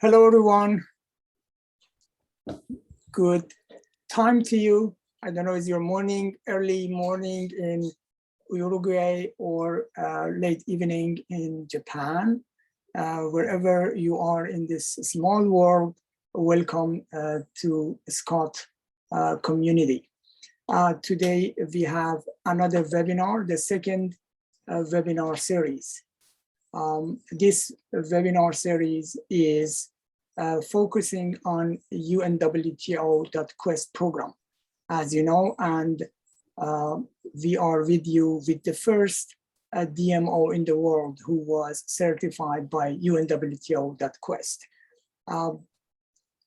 Hello, everyone. Good time to you. I don't know, is your morning, early morning in Uruguay or late evening in Japan? Wherever you are in this small world, welcome to SCoT community. Today, we have another webinar, the second webinar series. This webinar series is focusing on UNWTO.QUEST program, as you know, and we are with you with the first DMO in the world who was certified by UNWTO.QUEST.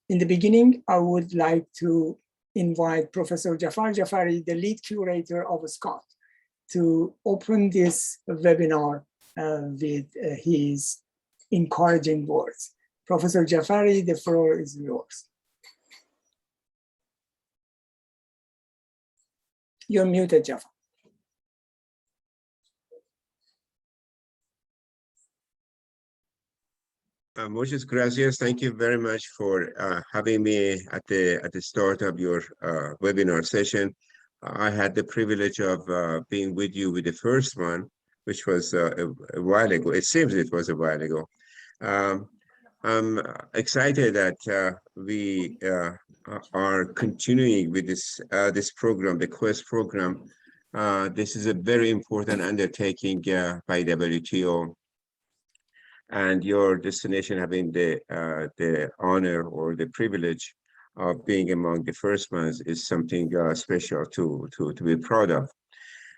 In the beginning, I would like to invite Professor Jafar Jafari, the lead curator of SCoT, to open this webinar with his encouraging words. Professor Jafari, the floor is yours. You're muted, Jafar. Muchas gracias. Thank you very much for having me at the start of your webinar session. I had the privilege of being with you with the first one, which was a while ago. It seems it was a while ago. I'm excited that we are continuing with this program, the QUEST program. This is a very important undertaking by WTO, and your destination having the honor or the privilege of being among the first ones is something special to be proud of.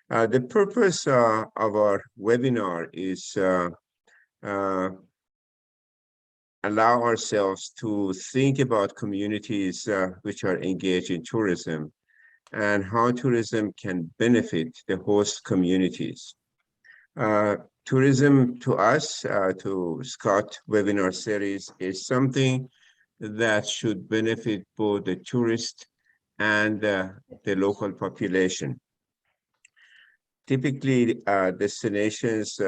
The purpose of our webinar is allow ourselves to think about communities which are engaged in tourism and how tourism can benefit the host communities. Tourism to us, to SCoT webinar series, is something that should benefit both the tourist and the local population. Typically, destinations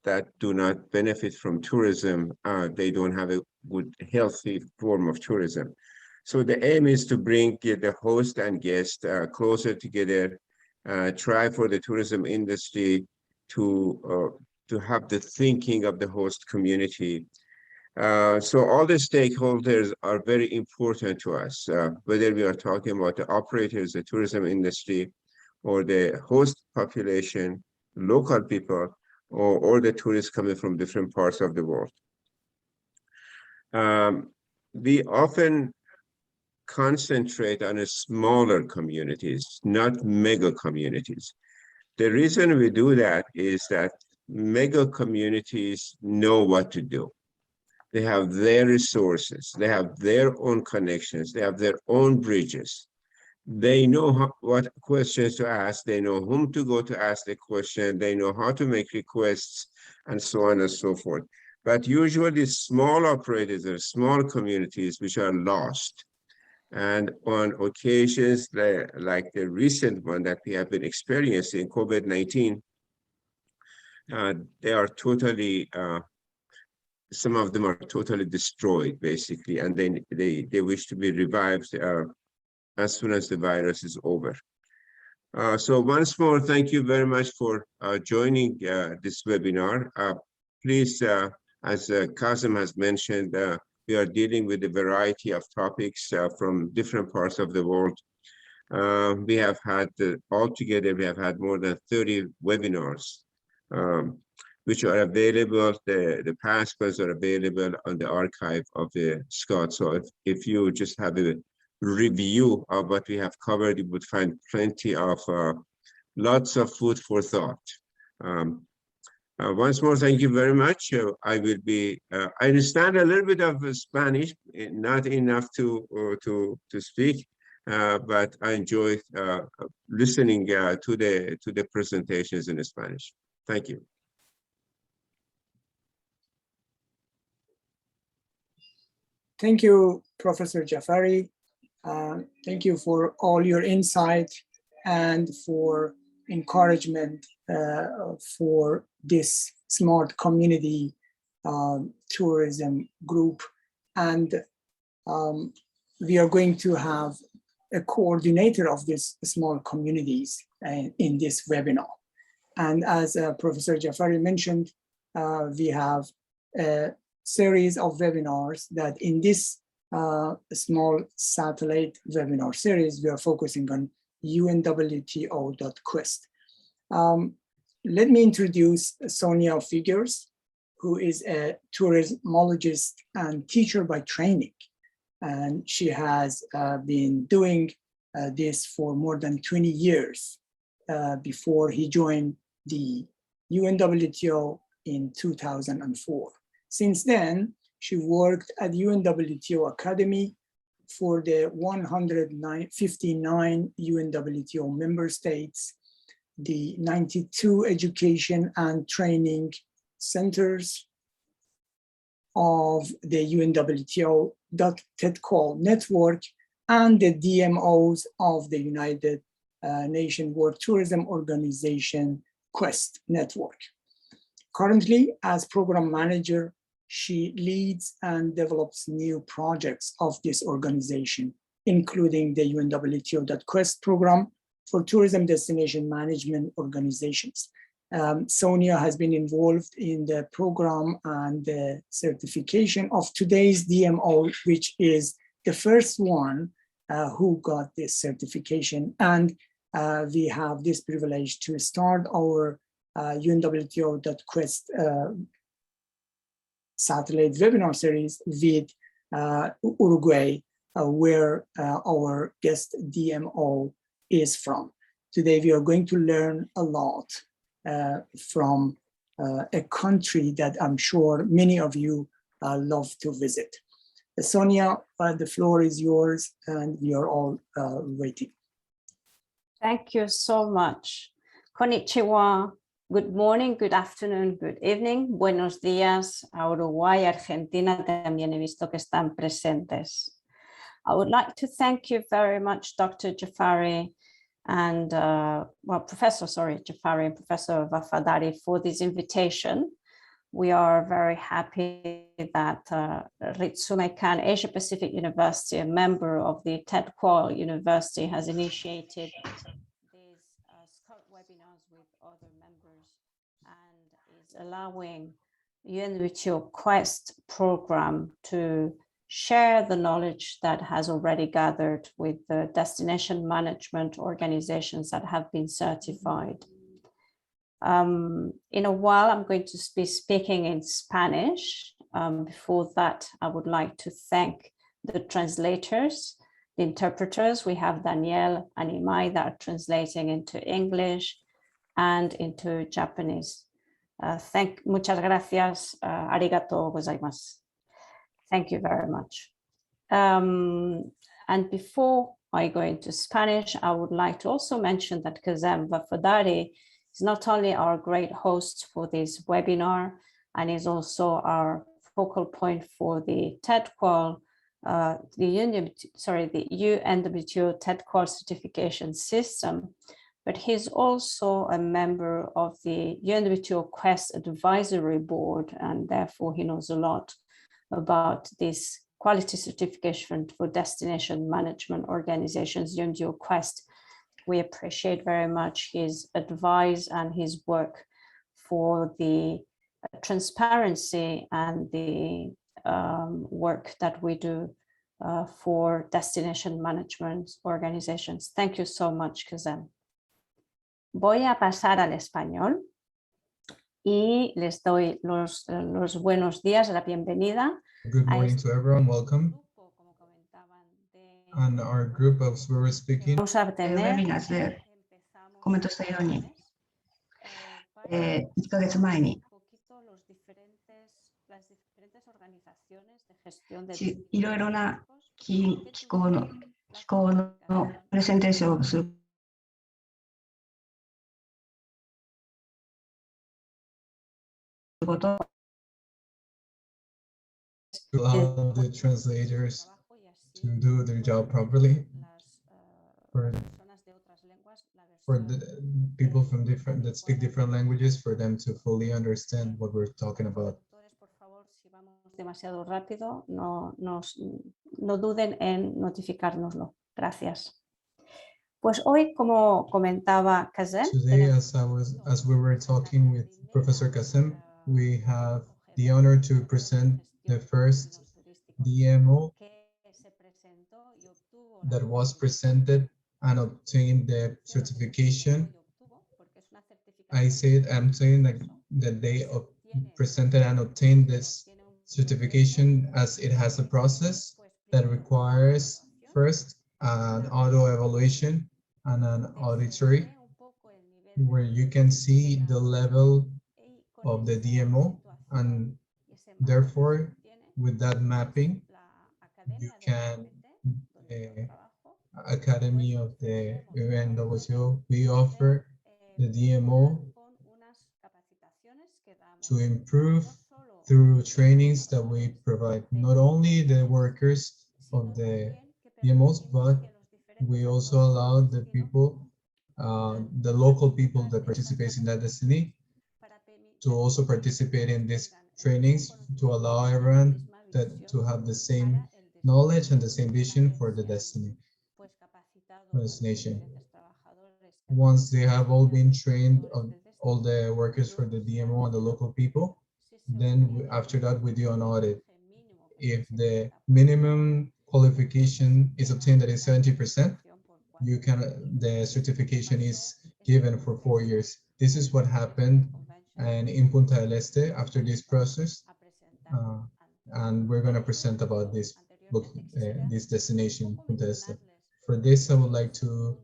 that do not benefit from tourism, they don't have a good, healthy form of tourism. So the aim is to bring the host and guest closer together, try for the tourism industry to have the thinking of the host community. So all the stakeholders are very important to us, whether we are talking about the operators, the tourism industry, or the host population, local people, or the tourists coming from different parts of the world. We often concentrate on smaller communities, not mega communities. The reason we do that is that mega communities know what to do. They have their resources, they have their own connections, they have their own bridges. They know what questions to ask, they know whom to go to ask the question, they know how to make requests, and so on and so forth. But usually small operators or small communities which are lost. And on occasions, like the recent one that we have been experiencing, COVID-19, they are totally, some of them are totally destroyed, basically, and then they wish to be revived as soon as the virus is over. So once more, thank you very much for joining this webinar. Please, as Kazem has mentioned, we are dealing with a variety of topics from different parts of the world. We have had, altogether, we have had more than 30 webinars, which are available. The past ones are available on the archive of the SCoT. So if you just have a review of what we have covered, you would find plenty of lots of food for thought. Once more, thank you very much. I will be, I understand a little bit of Spanish, not enough to speak, but I enjoy listening to the presentations in Spanish. Thank you. Thank you, Professor Jafari. Thank you for all your insight and for encouragement for this smart community tourism group And we are going to have a coordinator of these small communities in this webinar. And as Professor Jafari mentioned, we have a series of webinars that in this small satellite webinar series, we are focusing on UNWTO.QUEST. Let me introduce Sonia Figures, who is a tourismologist and teacher by training. And she has been doing this for more than 20 years before he joined the UNWTO in 2004. Since then, she worked at UNWTO Academy for the 159 UNWTO member states, the 92 education and training centers of the UNWTO.TED network, and the DMOs of the United Nations World Tourism Organization QUEST network. Currently, as program manager, she leads and develops new projects of this organization, including the UNWTO.QUEST program for tourism destination management organizations. Sonia has been involved in the program and the certification of today's DMO, which is the first one who got this certification. And we have this privilege to start our UNWTO.QUEST satellite webinar series with Uruguay, where our guest DMO is from. Today, we are going to learn a lot from a country that I'm sure many of you love to visit. Sonia, the floor is yours, and we are all waiting. Thank you so much. Konnichiwa. Good morning, good afternoon, good evening. Buenos días a Uruguay, Argentina. También he visto que están presentes. I would like to thank you very much, Dr. Jafari and Professor Jafari and Professor Vafadari for this invitation. We are very happy that Ritsumeikan Asia Pacific University, a member of the TED University, has initiated these SCoT webinars with other members and is allowing UNWTO.QUEST program to share the knowledge that has already gathered with the destination management organizations that have been certified. In a while, I'm going to be speaking in Spanish. Before that, I would like to thank the translators, the interpreters. We have Danielle and Imai that are translating into English and into Japanese. Muchas gracias. Arigato gozaimasu. Thank you very much. And before I go into Spanish, I would like to also mention that Kazem Vafadari is not only our great host for this webinar, and is also our focal point for the the UNWTO TED certification system, but he's also a member of the UNWTO.QUEST advisory board, and therefore he knows a lot about this quality certification for destination management organizations, UNWTO.QUEST. We appreciate very much his advice and his work for the transparency and the work that we do for destination management organizations. Thank you so much, Kazem. Voy a pasar al español y les doy los buenos días, la bienvenida. Good morning to everyone, welcome. And our group of Spanish speaking. Vamos a tener コメントしたように、1ヶ月前にいろいろな気候のプレゼンテーションをすることを to allow the translators to do their job properly for the people from that speak different languages, for them to fully understand what we're talking about. demasiado rápido, no duden en notificárnoslo. Gracias. Pues hoy, como comentaba Kazem, Today, as we were talking with Professor Kasem, we have the honor to present the first DMO that was presented and obtained the certification. I'm saying that they presented and obtained this certification as it has a process that requires first an auto evaluation and an auditory, where you can see the level of the DMO, and therefore with that mapping you can Academy of the UNWTO, we offer the DMO to improve through trainings that we provide, not only the workers of the DMOs, but we also allow the people, the local people that participate in that destiny to also participate in these trainings, to allow everyone to have the same knowledge and the same vision for the destination. Once they have all been trained, on all the workers for the DMO and the local people, then after that we do an audit. If the minimum qualification is obtained, that is 70%, the certification is given for 4 years. This is what happened and in Punta del Este after this process, and we're going to present about this this destination, Punta del Este. For this, I would like to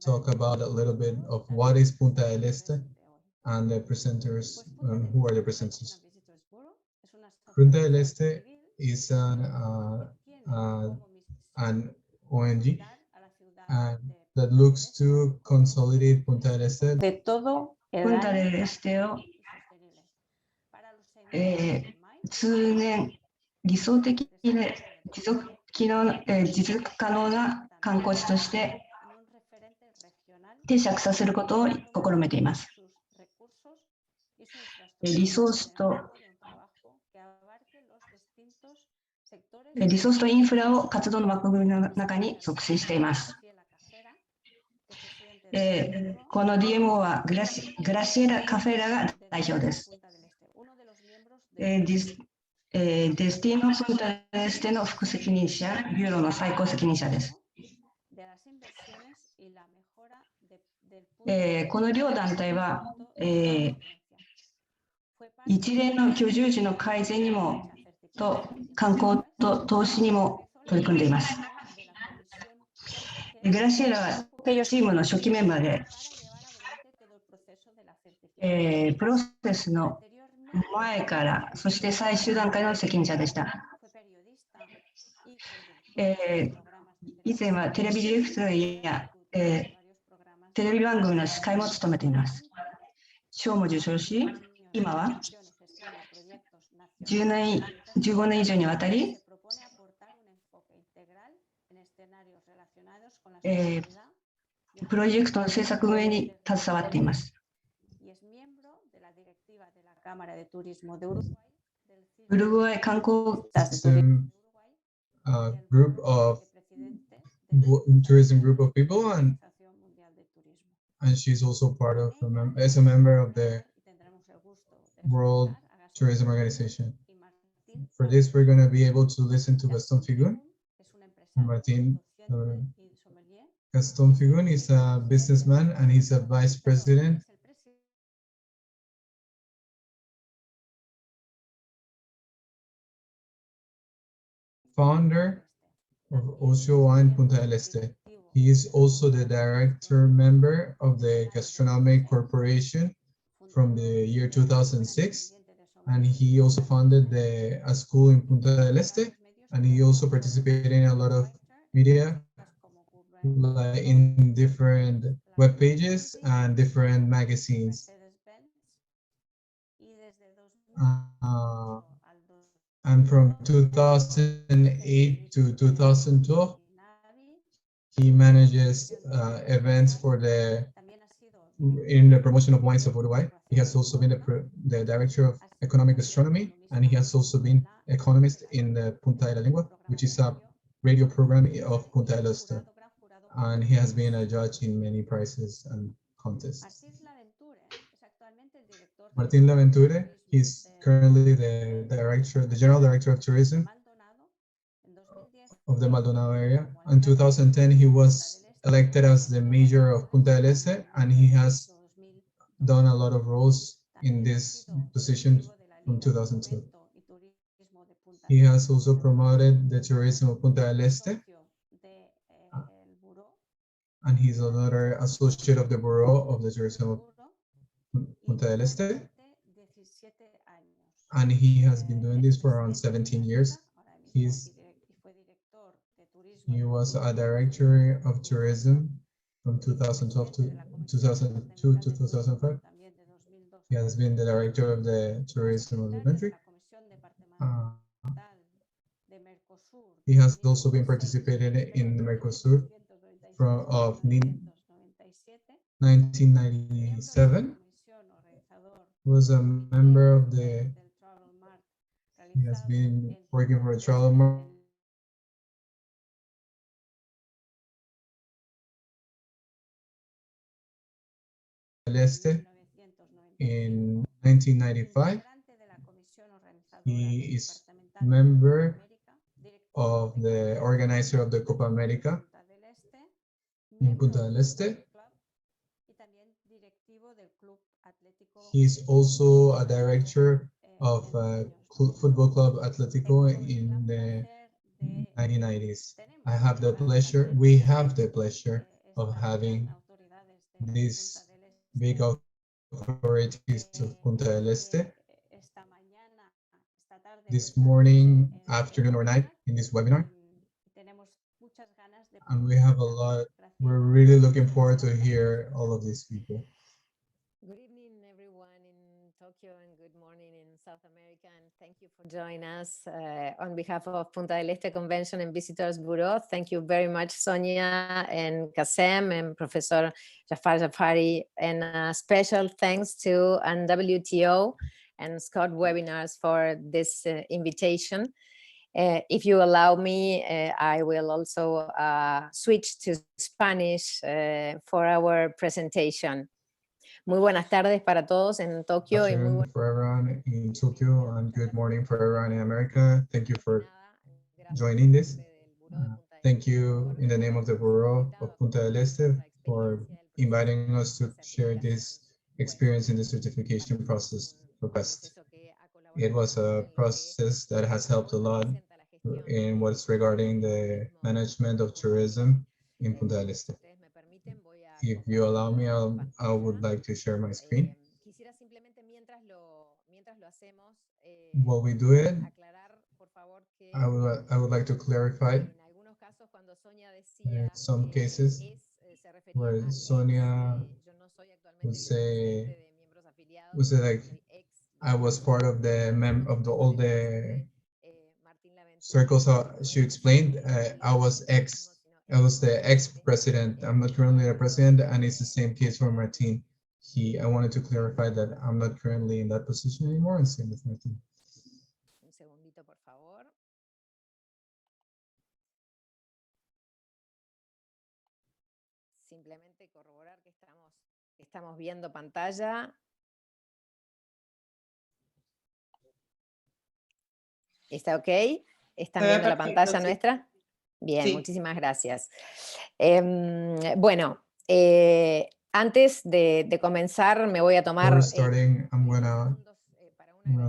talk about a little bit of what is Punta del Este and the presenters, who are the presenters. Punta del Este is an ONG that looks to consolidate Punta del Este. De todo el Punta año del Esteを通年理想的で持続可能な観光地として定着させることを試みています。リソースとインフラを活動の枠組みの中に促進しています。この DMO はグラシエラ・カフェラが代表です。デスティーノ・プンタデル・エステの副責任者、ビューロの最高責任者です。この両団体は、一連の居住地の改善にもと観光と投資にも取り組んでいます。グラシエラはチームの初期メンバーで、プロセスの前からそして最終段階の責任者でした。以前はテレビディレクターや、テレビ番組の司会も務めています。賞も受賞し、今は15年以上にわたり、プロジェクトの制作運営に携わっています。ウルグアイ観光group of tourism group of people, and she's also part of as a member of the World Tourism Organization. For this, we're going to be able to listen to Gastón Figún. Martin Gastón Figún is a businessman and he's a vice president founder of Ocio Wine Punta del Este. He is also the director member of the Gastronomic Corporation from the year 2006, and he also founded a school in Punta del Este, and he also participated in a lot of media, like in different web pages and different magazines. And from 2008 to 2012, he manages events for the in the promotion of wines of Uruguay. He has also been the director of economic astronomy, and he has also been economist in the Punta de la Lengua, which is a radio program of Punta del Este. And he has been a judge in many prizes and contests. Martin Laventure, he's currently the general director of tourism of the Maldonado area. In 2010, he was elected as the mayor of Punta del Este, and he has done a lot of roles in this position from 2002. He has also promoted the tourism of Punta del Este, and he's another associate of the Bureau of the Tourism of Punta del Este. And he has been doing this for around 17 years. He was a director of tourism from 2012 to 2002 to 2005. He has been the director of the tourism of the country. He has also been participated in the Mercosur of 1997. Was a member of the. He has been working for a travel market. Este in 1995. He is member of the organizer of the Copa America in Punta del Este. He is also a director of Football Club Atletico in the 1990s. We have the pleasure of having these big authorities of Punta del Este this morning, afternoon, or night in this webinar. And we have a lot, we're really looking forward to hear all of these people. Good evening, everyone in Tokyo, and good morning in South America, and thank you for joining us on behalf of Punta del Este Convention and Visitors Bureau. Thank you very much, Sonia and Kasem and Professor Jafar Jafari, and special thanks to UNWTO and SCoT webinars for this invitation. If you allow me, I will also switch to Spanish for our presentation. Muy buenas tardes para todos en Tokio. Good afternoon for everyone in Tokyo, and good morning for everyone in America. Thank you for joining this. Thank you in the name of the Bureau of Punta del Este for inviting us to share this experience in the certification process for QUEST. It was a process that has helped a lot in what's regarding the management of tourism in Punta del Este. If you allow me, I would like to share my screen. While we do it, I would like to clarify in some cases where Sonia would say like I was part of all the circles she explained. I was the ex-president. I'm not currently the president, and it's the same case for Martin. I wanted to clarify that I'm not currently in that position anymore, and same with Martin. Un segundito, por favor. Simplemente corroborar que estamos viendo pantalla. ¿Está ok? ¿Están viendo la pantalla nuestra? Bien, sí. Muchísimas gracias. Bueno, antes de comenzar me voy a tomar... Before starting, I'm gonna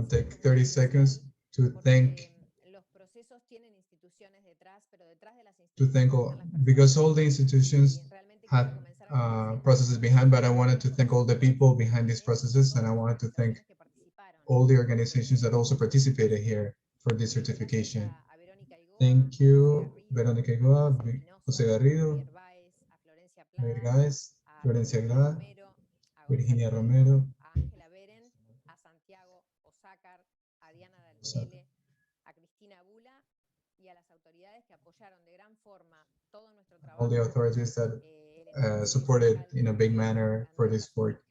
take 30 seconds to thank all, because all the institutions had processes behind, but I wanted to thank all the people behind these processes, and I wanted to thank all the organizations that also participated here for this certification. Thank you, Verónica Igoa, José Garrido, Javier Gáez, Florencia Glada, Virginia Romero, Ángela Beren, a Santiago Osácar, a Diana Daniele, a Cristina Bula y a las autoridades que apoyaron de gran forma todo nuestro trabajo. All the authorities that supported in a big manner for this work.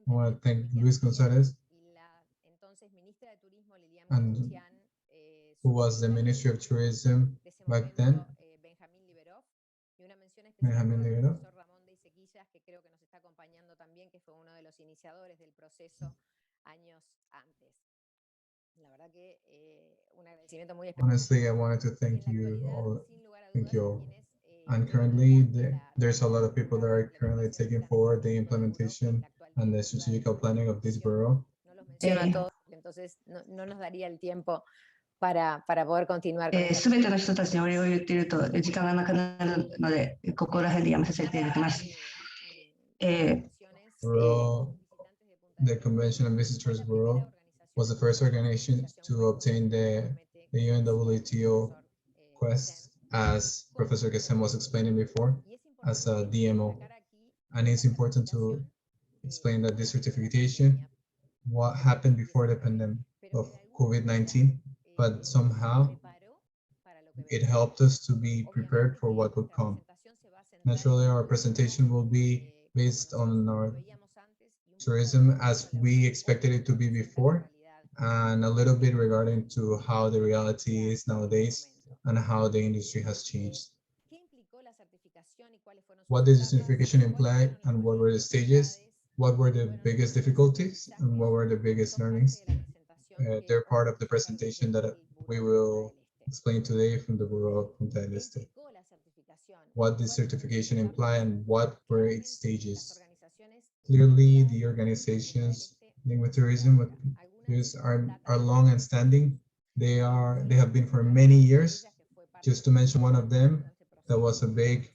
I want to thank Luis Gonzalez, and who was the Ministry of Tourism back then, Benjamín Liberó. Que creo que nos está acompañando también, que fue uno de los iniciadores del proceso años antes. La verdad que un agradecimiento muy especial. Honestly, I wanted to thank you all. Thank you all. And currently, there's a lot of people that are currently taking forward the implementation and the strategical planning of this bureau. No los menciono a todos, entonces no nos daría el tiempo para poder continuar. すべての人たちにお礼を言っていると時間がなくなるので、ここら辺でやめさせていただきます。Bureau, the Convention and Visitors Bureau was the first organization to obtain the UNWTO.QUEST, as Professor Gesem was explaining before, as a DMO. And it's important to explain that this certification, what happened before the pandemic of COVID-19, but somehow it helped us to be prepared for what would come. Naturally, our presentation will be based on our tourism as we expected it to be before, and a little bit regarding to how the reality is nowadays and how the industry has changed. What did the certification imply and what were the stages? What were the biggest difficulties and what were the biggest learnings? They're part of the presentation that we will explain today from the Bureau of Punta del Este. What did certification imply and what were its stages? Clearly, the organizations linked with tourism are long and standing. They have been for many years. Just to mention one of them, that was a big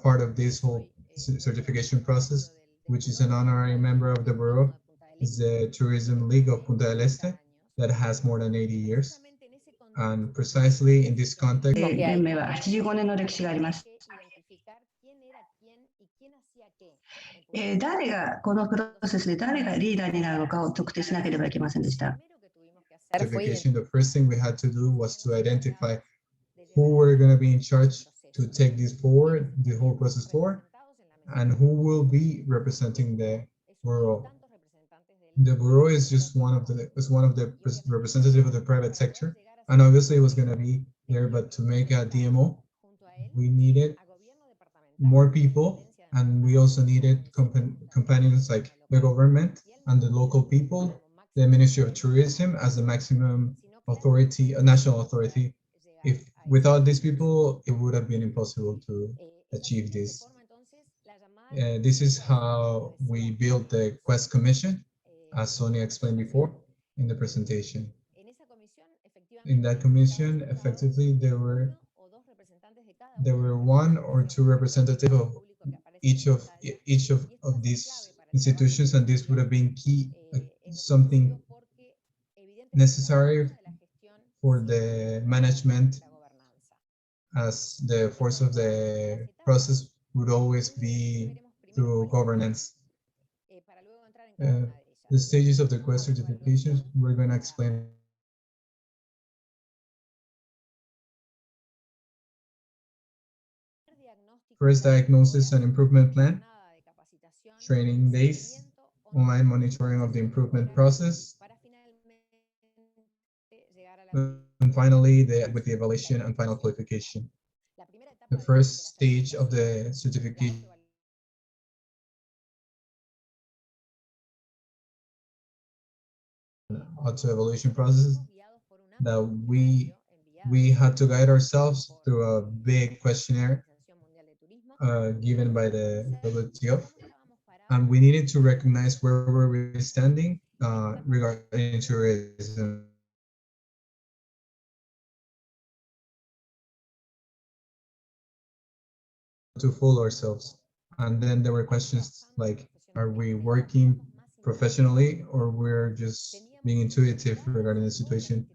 part of this whole certification process, which is an honorary member of the Bureau, is the Tourism League of Punta del Este, that has more than 80 years. And precisely in this context, 連盟は85年の歴史があります。誰がこのプロセスで誰がリーダーになるのかを特定しなければいけませんでした。certification, the first thing we had to do was to identify who were going to be in charge to take this forward, the whole process forward, and who will be representing the Bureau. The Bureau is just one of the representatives of the private sector, and obviously it was going to be there, but to make a DMO, we needed more people, and we also needed companions like the government and the local people, the Ministry of Tourism as the maximum authority, a national authority. If without these people, it would have been impossible to achieve this. This is how we built the Quest Commission, as Sonia explained before in the presentation. In that commission, effectively, there were one or two representatives of each of these institutions, and this would have been key, something necessary for the management, as the force of the process would always be through governance. The stages of the Quest certification, we're going to explain. First, diagnosis and improvement plan, training days, online monitoring of the improvement process, and finally, with the evaluation and final qualification. The first stage of the certification auto evaluation process, that we had to guide ourselves through a big questionnaire given by the WTO, and we needed to recognize where were we standing regarding tourism. To fool ourselves. And then there were questions like, are we working professionally or we're just being intuitive regarding the situation?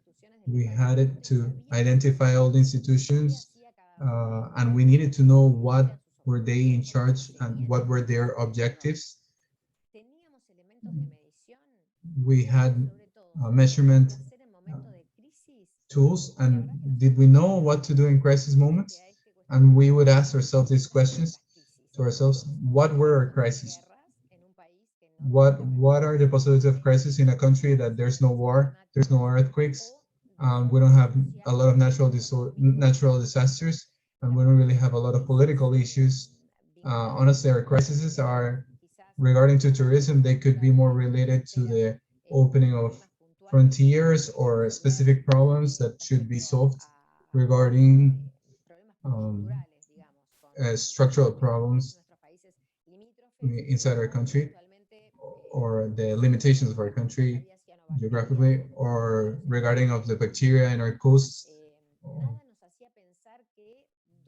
We had to identify all the institutions and we needed to know what were they in charge and what were their objectives. We had measurement tools, and did we know what to do in crisis moments? And we would ask ourselves these questions to ourselves: what were our crises? What are the possibilities of crisis in a country that there's no war, there's no earthquakes, we don't have a lot of natural disasters, and we don't really have a lot of political issues. Honestly, our crises are regarding to tourism. They could be more related to the opening of frontiers or specific problems that should be solved regarding um, structural problems inside our country, or the limitations of our country geographically, or regarding of the bacteria in our coasts.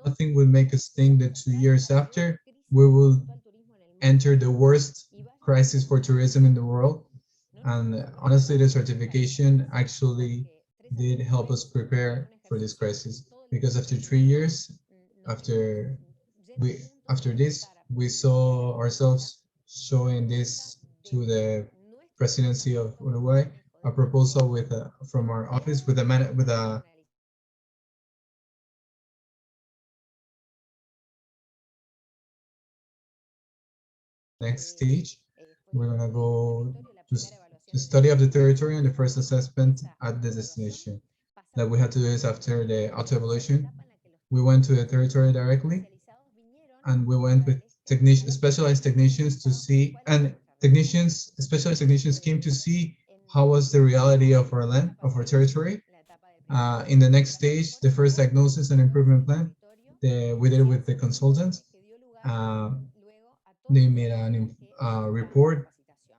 Nothing would make us think that 2 years after we will enter the worst crisis for tourism in the world. And honestly, the certification actually did help us prepare for this crisis, because after 3 years, after this, we saw ourselves showing this to the presidency of Uruguay, a proposal with from our office with a next stage. We're gonna go to the study of the territory and the first assessment at the destination. That we had to do this after the auto evaluation. We went to the territory directly, and we went with specialized technicians to see, and specialized technicians came to see how was the reality of our land, of our territory. In the next stage, the first diagnosis and improvement plan, we did it with the consultants. They made a report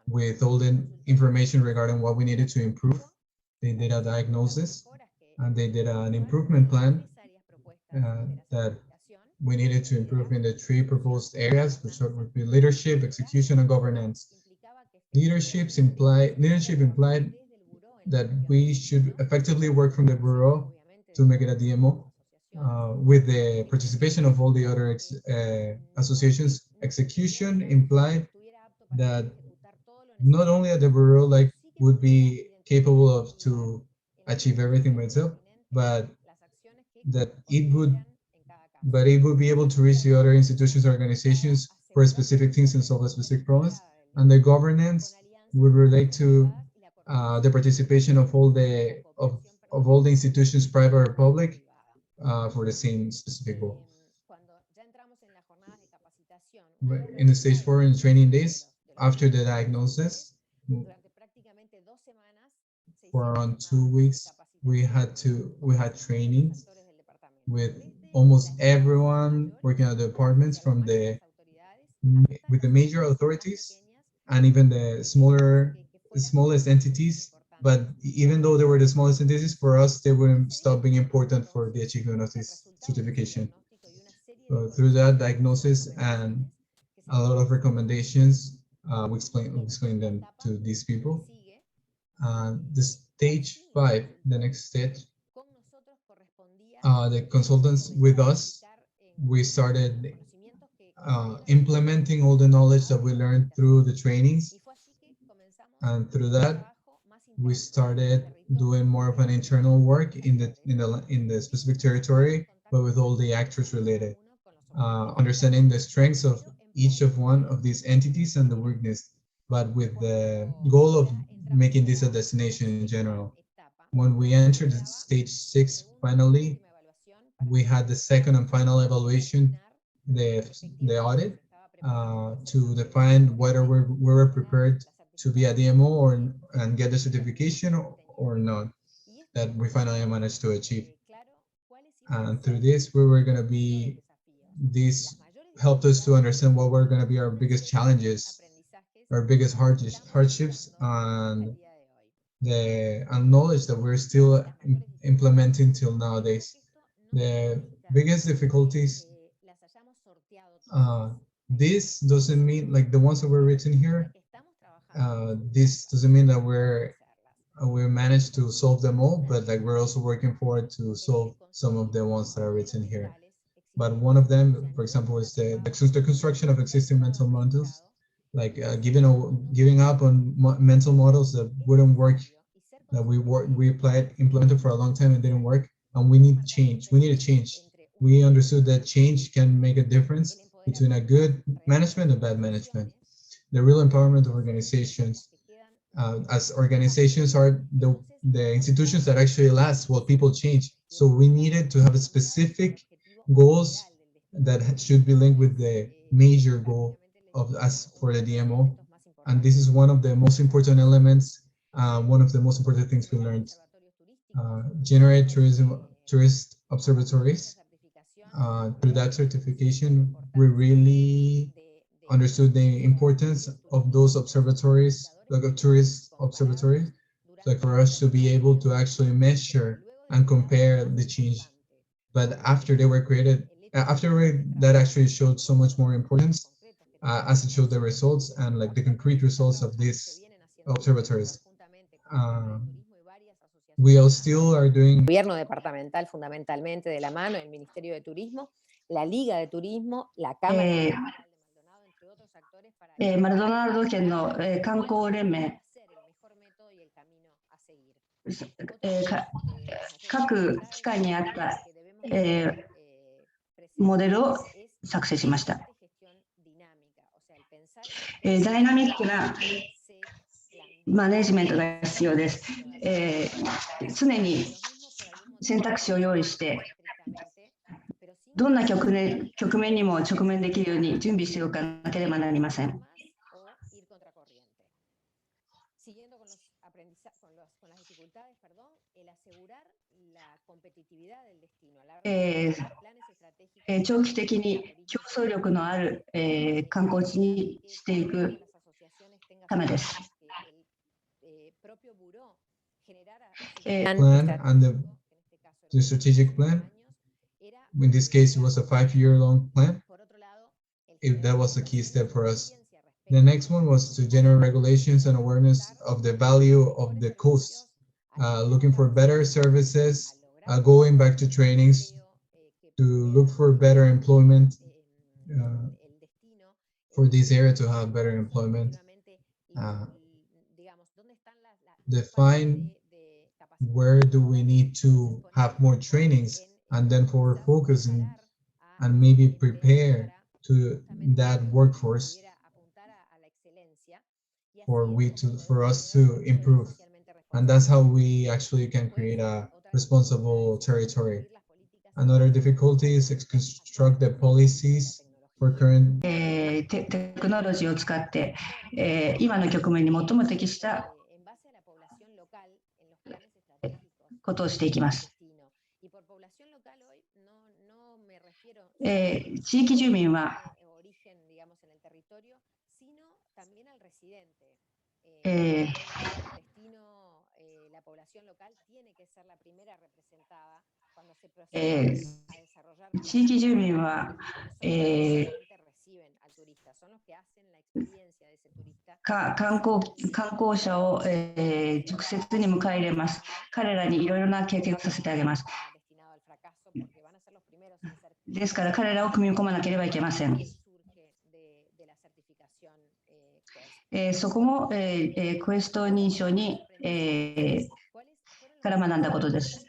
with all the information regarding what we needed to improve. They did a diagnosis, and they did an improvement plan that we needed to improve in the 3 proposed areas, which would be leadership, execution, and governance. Leadership implied that we should effectively work from the Bureau to make it a DMO, with the participation of all the other associations. Execution implied that not only at the Bureau would be capable of to achieve everything by itself, but that it would be able to reach the other institutions or organizations for specific things and solve a specific problems. And the governance would relate to the participation of all the institutions, private or public, for the same specific goal. In the stage 4, in training days, after the diagnosis, for around 2 weeks, we had trainings with almost everyone working at the departments, with the major authorities and even the smallest entities. But even though they were the smallest entities, for us, they wouldn't stop being important for the achievement of this certification. So through that diagnosis and a lot of recommendations, we explain them to these people. The stage 5, the next stage, the consultants with us, we started implementing all the knowledge that we learned through the trainings, and through that we started doing more of an internal work in the specific territory, but with all the actors related, understanding the strengths of each of one of these entities and the weakness, but with the goal of making this a destination in general. When we entered stage 6, finally, we had the second and final evaluation, the audit, to define whether we were prepared to be a DMO and get the certification or not, that we finally managed to achieve. And through this, this helped us to understand what were going to be our biggest challenges, our biggest hardships, and the knowledge that we're still implementing till nowadays. The biggest difficulties, this doesn't mean, like the ones that were written here, this doesn't mean that we managed to solve them all, but like we're also working forward to solve some of the ones that are written here. But one of them, for example, is the construction of existing mental models, like giving up on mental models that wouldn't work that we implemented for a long time and didn't work, and we need change. We need a change. We understood that change can make a difference between a good management and bad management. The real empowerment of organizations, as organizations are the institutions that actually last while people change. So we needed to have a specific goals that should be linked with the major goal of us for the DMO. And this is one of the most important elements, one of the most important things we learned. Generate tourist observatories. Through that certification, we really understood the importance of those observatories, like a tourist observatory, like for us to be able to actually measure and compare the change. But after they were created, that actually showed so much more importance as it showed the results and like the concrete results of these observatories. We all still are doing. Gobierno departamental fundamentalmente de la mano, el Ministerio de Turismo, la Liga de Turismo, la Cámara de Maldonado, entre otros actores para マルドナルド県の、観光連盟、各機関にあった、モデルを作成しました。ダイナミックなマネジメントが必要です。常に選択肢を用意して、どんな局面にも直面できるように準備しておかなければなりません。長期的に競争力のある、観光地にしていくためです。Plan and the strategic plan. In this case, it was a 5-year-long plan. If that was a key step for us. The next one was to generate regulations and awareness of the value of the coast, looking for better services, going back to trainings to look for better employment for this area to have better employment. Define where do we need to have more trainings and then for focusing and maybe prepare to that workforce for us to improve. And that's how we actually can create a responsible territory. Another difficulty is to construct the policies for current テクノロジーを使って、今の局面に最も適したことをしていきます。地域住民は、地域住民は、観光者を、直接に迎え入れます。彼らにいろいろな経験をさせてあげます。ですから彼らを組み込まなければいけません。そこも、クエスト認証に、から学んだことです。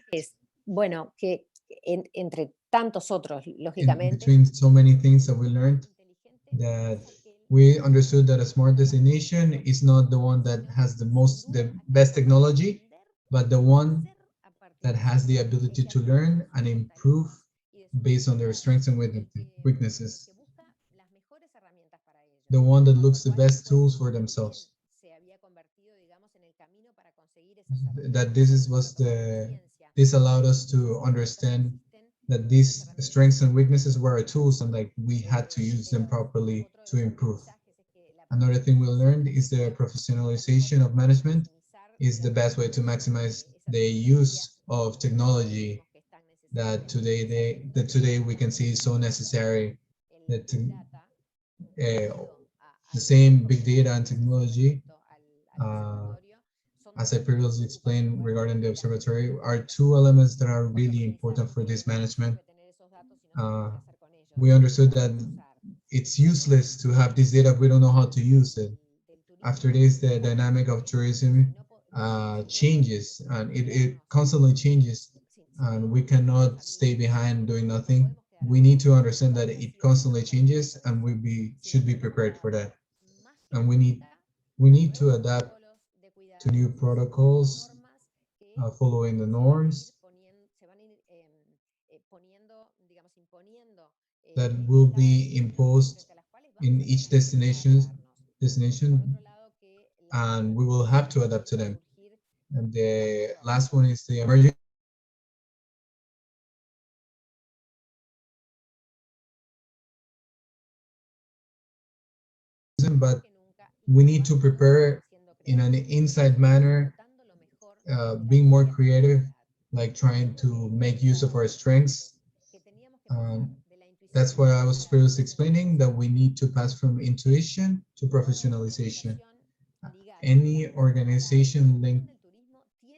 Bueno, que entre tantos otros, lógicamente. Between so many things that we learned, that we understood that a smart destination is not the one that has the best technology, but the one that has the ability to learn and improve based on their strengths and weaknesses. The one that looks the best tools for themselves. That this allowed us to understand that these strengths and weaknesses were our tools and like we had to use them properly to improve. Another thing we learned is the professionalization of management is the best way to maximize the use of technology that today we can see is so necessary. That the same big data and technology, as I previously explained regarding the observatory, are two elements that are really important for this management. We understood that it's useless to have this data if we don't know how to use it. After this, the dynamic of tourism changes, and it constantly changes, and we cannot stay behind doing nothing. We need to understand that it constantly changes, and should be prepared for that. And we need to adapt to new protocols, following the norms that will be imposed in each destination, and we will have to adapt to them. And the last one is the emergency. But we need to prepare in an inside manner, being more creative, like trying to make use of our strengths. That's why I was previously explaining that we need to pass from intuition to professionalization. Any organization linked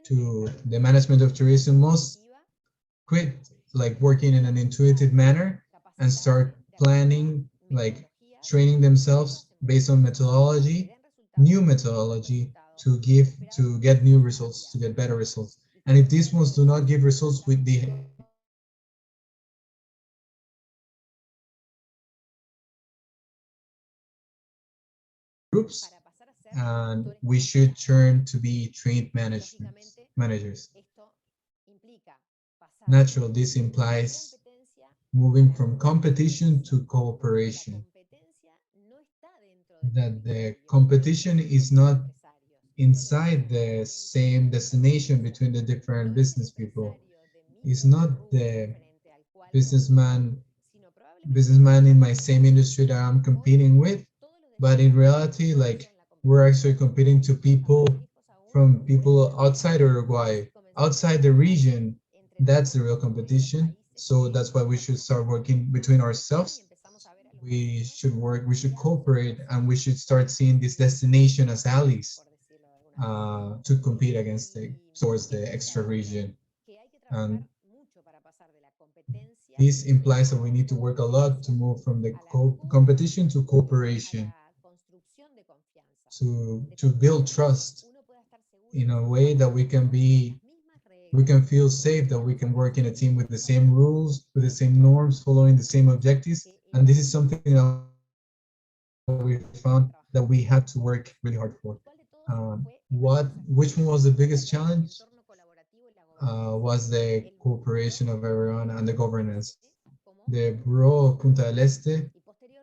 to the management of tourism must quit like working in an intuitive manner and start planning, like training themselves based on methodology, new methodology to get new results, to get better results. And if these ones do not give results with the groups, and we should turn to be trained managers. Natural, this implies moving from competition to cooperation. That the competition is not inside the same destination between the different business people. It's not the businessman in my same industry that I'm competing with, but in reality, like we're actually competing to people outside Uruguay, outside the region. That's the real competition. So that's why we should start working between ourselves. We should cooperate, and we should start seeing this destination as allies, to compete towards the extra region. And this implies that we need to work a lot to move from the competition to cooperation, to build trust in a way that we can feel safe, that we can work in a team with the same rules, with the same norms, following the same objectives. And this is something that we found that we had to work really hard for. Which one was the biggest challenge? Was the cooperation of everyone and the governance. The Bureau of Punta del Este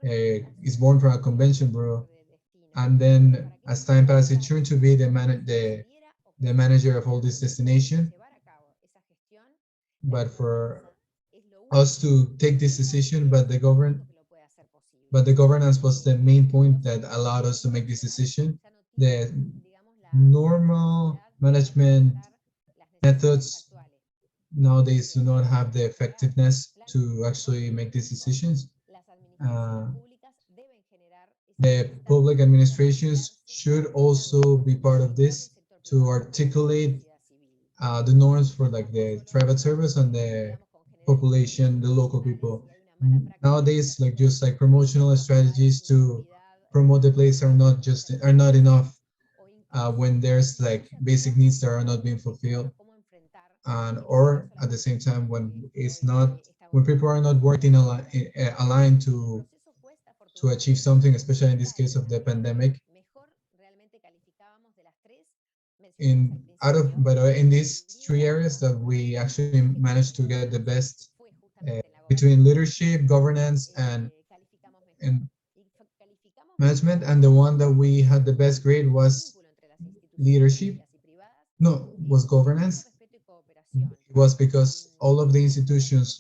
is born from a convention bureau, and then as time passed, it turned to be the manager of all this destination. But for us to take this decision, but the governance was the main point that allowed us to make this decision. The normal management methods nowadays do not have the effectiveness to actually make these decisions. The public administrations should also be part of this to articulate the norms for like the private service and the population, the local people. Nowadays, like just like promotional strategies to promote the place are not enough, when there's like basic needs that are not being fulfilled, and or at the same time when people are not working aligned to achieve something, especially in this case of the pandemic. In these three areas that we actually managed to get the best, between leadership, governance, and management, and the one that we had the best grade was leadership. No, was governance. It was because all of the institutions,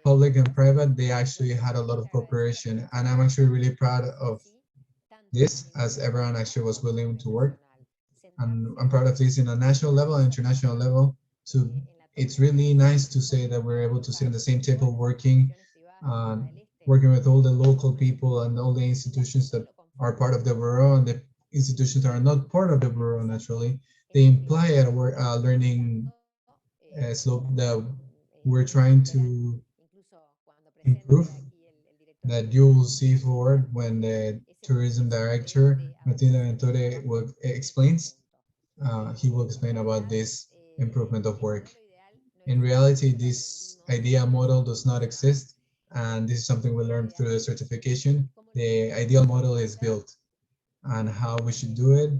public and private, they actually had a lot of cooperation, and I'm actually really proud of this, as everyone actually was willing to work. And I'm proud of this in a national level and international level. So it's really nice to say that we're able to sit on the same table working with all the local people and all the institutions that are part of the bureau, and the institutions that are not part of the bureau. Naturally, they imply a learning slope that we're trying to improve, that you will see forward when the tourism director Martina Ventore explains. he will explain about this improvement of work. In reality, this idea model does not exist, and this is something we learned through the certification. The ideal model is built, and how we should do it.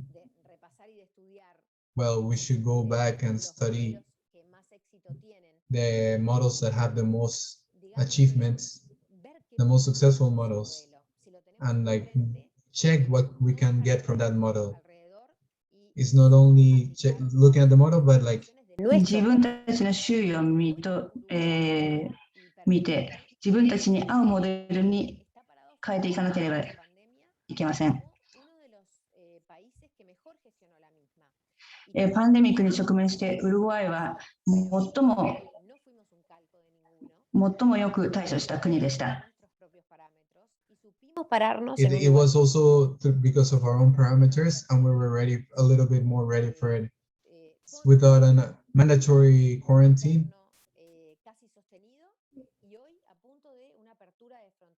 Well, we should go back and study the models that have the most achievements, the most successful models, and like check what we can get from that model. It's not only looking at the model, but like 自分たちの周囲を見て、自分たちに合うモデルに変えていかなければいけません。パンデミックに直面してウルグアイは最もよく対処した国でした。it was also because of our own parameters, and we were ready, a little bit more ready for it. Without a mandatory quarantine.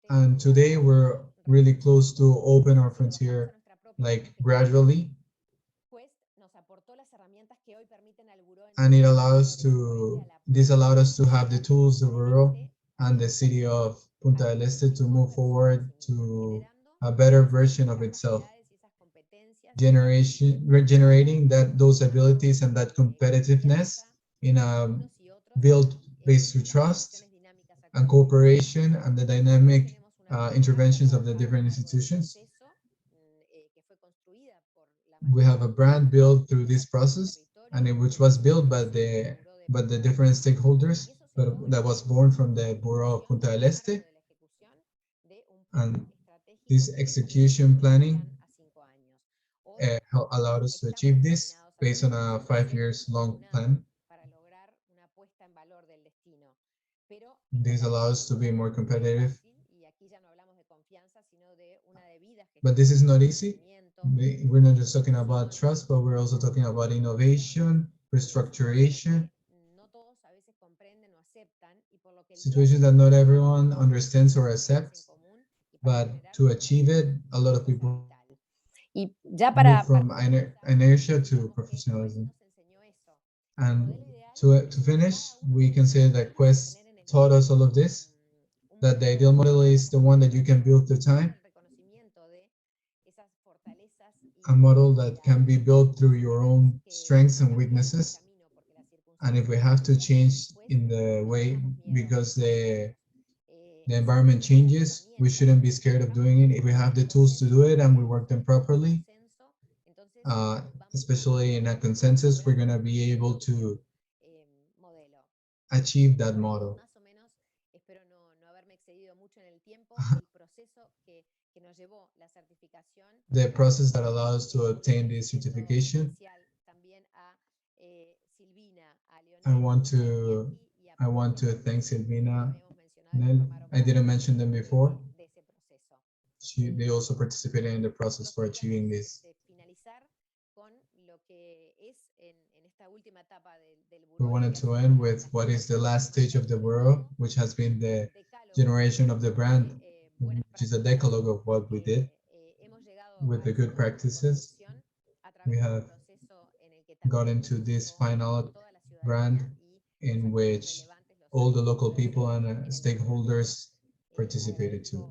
And today we're really close to open our frontier, like gradually. And this allowed us to have the tools, the bureau and the city of Punta del Este to move forward to a better version of itself. Regenerating those abilities and that competitiveness in a build based through trust and cooperation and the dynamic interventions of the different institutions. We have a brand built through this process, and which was built by the different stakeholders, but that was born from the Bureau of Punta del Este. And this execution planning allowed us to achieve this based on a 5 years long plan. This allows us to be more competitive. But this is not easy. We're not just talking about trust, but we're also talking about innovation, restructuration, situations that not everyone understands or accepts, but to achieve it, a lot of people move from inertia to professionalism. And to finish, we can say that Quest taught us all of this, that the ideal model is the one that you can build through time, a model that can be built through your own strengths and weaknesses. And if we have to change in the way because the environment changes, we shouldn't be scared of doing it. If we have the tools to do it and we work them properly, especially in a consensus, we're going to be able to achieve that model. The process that allows us to obtain this certification. I want to thank Silvina. I didn't mention them before. They also participated in the process for achieving this. We wanted to end with what is the last stage of the bureau, which has been the generation of the brand, which is a decalogue of what we did with the good practices. We have got into this final brand in which all the local people and stakeholders participated too.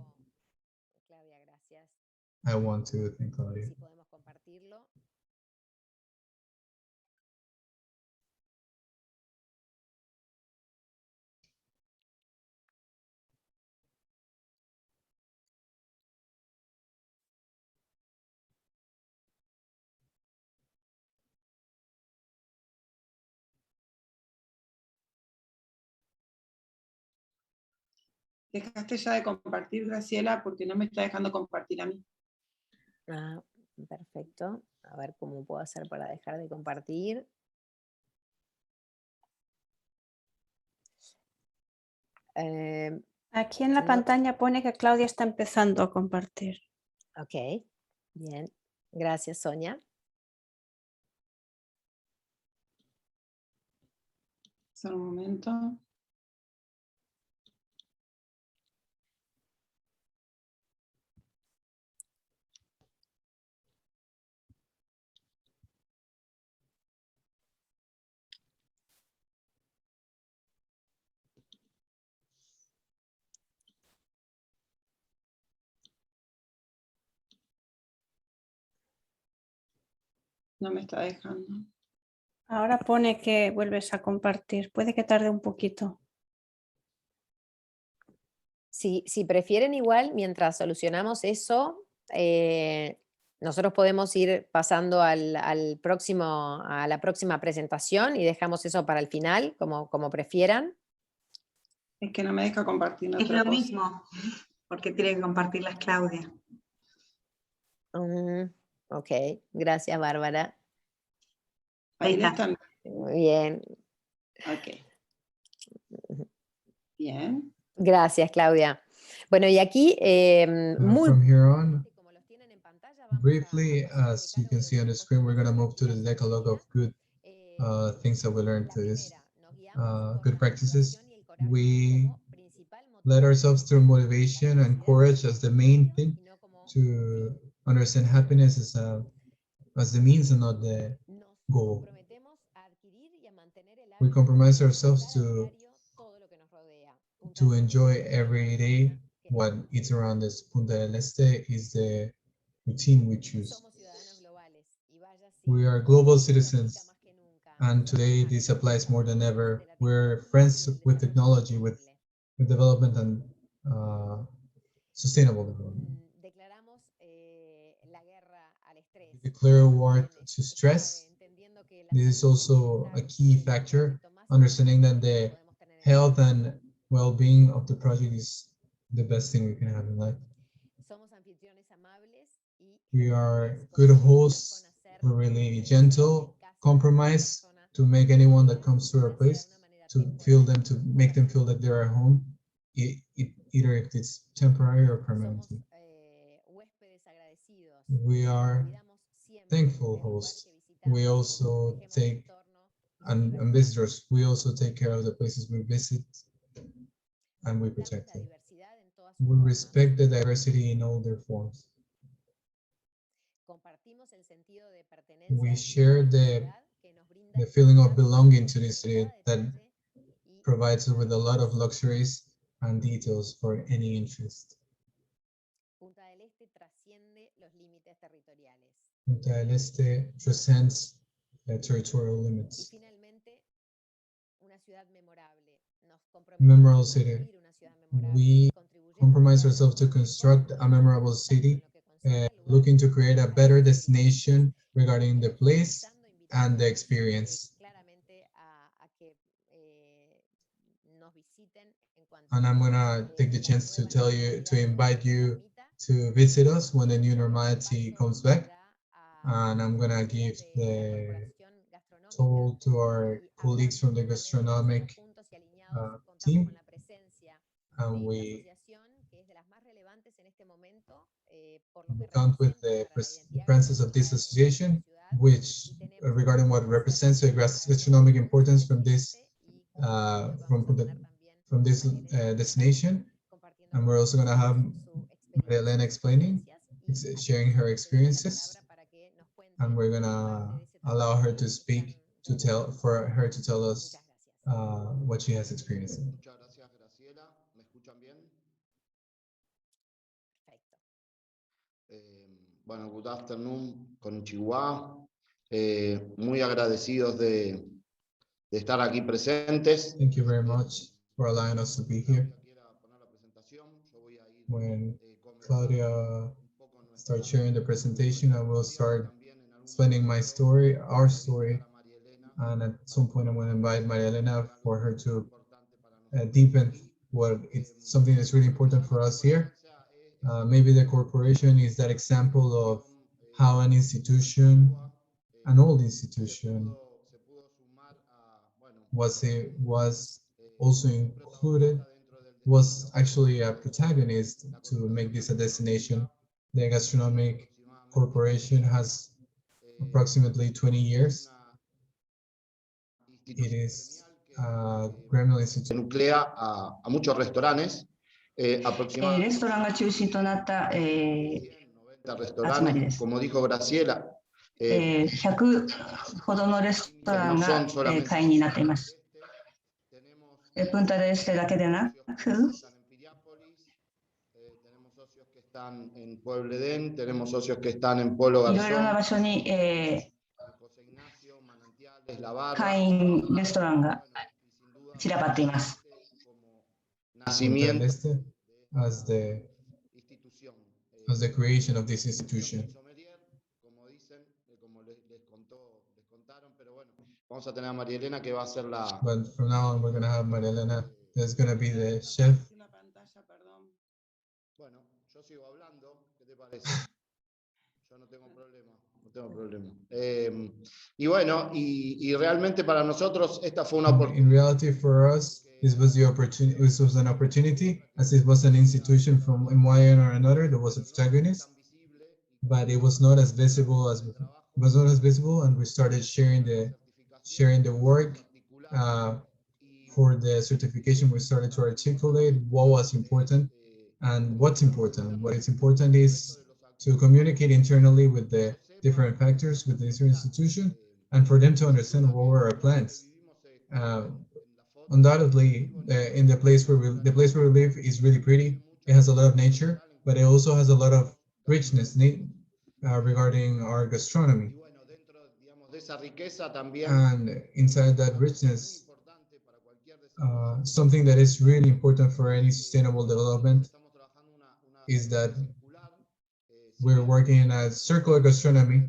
I want to thank Claudia. Dejaste ya de compartir, Graciela, porque no me está dejando compartir a mí. Ah, perfecto. A ver cómo puedo hacer para dejar de compartir. Aquí en la pantalla pone que Claudia está empezando a compartir. Ok, bien. Gracias, Sonia. Solo un momento. No me está dejando. Ahora pone que vuelves a compartir. Puede que tarde un poquito. Si prefieren igual, mientras solucionamos eso, nosotros podemos ir pasando a la próxima presentación y dejamos eso para el final, como prefieran. Es que no me deja compartir Es otra lo cosa. mismo, porque tiene que compartirlas Claudia. Ok, gracias, Bárbara. Ahí Ahí está. están. Muy bien. Ok. Bien. Gracias, Claudia. Bueno, y aquí, From here on, como los tienen en pantalla, vamos briefly, a as you can see on the screen, we're going to move to the decalogue of good things that we learned to this, good practices. We led ourselves through motivation and courage as the main thing to understand happiness as the means and not the goal. We compromise ourselves to enjoy every day what is around us. Punta del Este is the routine we choose. We are global citizens, and today this applies more than ever. We're friends with technology, with development and sustainable development. We declare war to stress. This is also a key factor, understanding that the health and well-being of the project is the best thing we can have in life. We are good hosts, we're really gentle, compromise to make anyone that comes to our place, to make them feel that they're at home, either if it's temporary or permanently. We are thankful hosts. We also take, and visitors, we also take care of the places we visit and we protect them. We respect the diversity in all their forms. We share the feeling of belonging to this city that provides us with a lot of luxuries and details for any interest. Punta del Este transcends territorial limits. Memorable city. We compromise ourselves to construct a memorable city, looking to create a better destination regarding the place and the experience. And I'm gonna take the chance to invite you to visit us when the new normality comes back. And I'm gonna give the toll to our colleagues from the gastronomic team. And we count with the presence of this association, which regarding what represents the gastronomic importance from this destination. And we're also going to have Maria Elena explaining, sharing her experiences, and we're going to allow her to speak for her to tell us what she has experienced. Bueno, good afternoon, konnichiwa. Muy agradecidos de estar aquí presentes. Thank you very much for allowing us to be here. When Claudia starts sharing the presentation, I will start explaining my story, our story, and at some point I'm going to invite Maria Elena for her to deepen it's something that's really important for us here. Maybe the corporation is that example of how an institution, an old institution, was also included, was actually a protagonist to make this a destination. The gastronomic corporation has approximately 20 years. It is a gremial institution. Nuclea a muchos restaurantes. レストランが中心となった集まりです。Como dijo Graciela, 100ほどのレストランが会員になっています。プンタデルエステだけでなく、いろいろな場所に会員レストランが散らばっています。Punta del Este as the creation of this institution. Vamos a tener a María Elena que va a ser la... But from now on, we're going to have Maria Elena. That's going to be the chef. La pantalla, perdón. Bueno, yo sigo hablando, ¿qué te parece? Yo no tengo problema, no tengo problema. Y bueno, y realmente para nosotros esta fue una In oportunidad. reality, for us, this was the opportunity. This was an opportunity, as it was an institution from in one way or another. There was a protagonist, but it was not as visible and we started sharing the work. For the certification, we started to articulate what was important and what's important. What is important is to communicate internally with the different factors with the institution and for them to understand what were our plans. Undoubtedly, in the place where we live is really pretty. It has a lot of nature, but it also has a lot of richness regarding our gastronomy. And inside that richness, something that is really important for any sustainable development is that we're working in a circular gastronomy.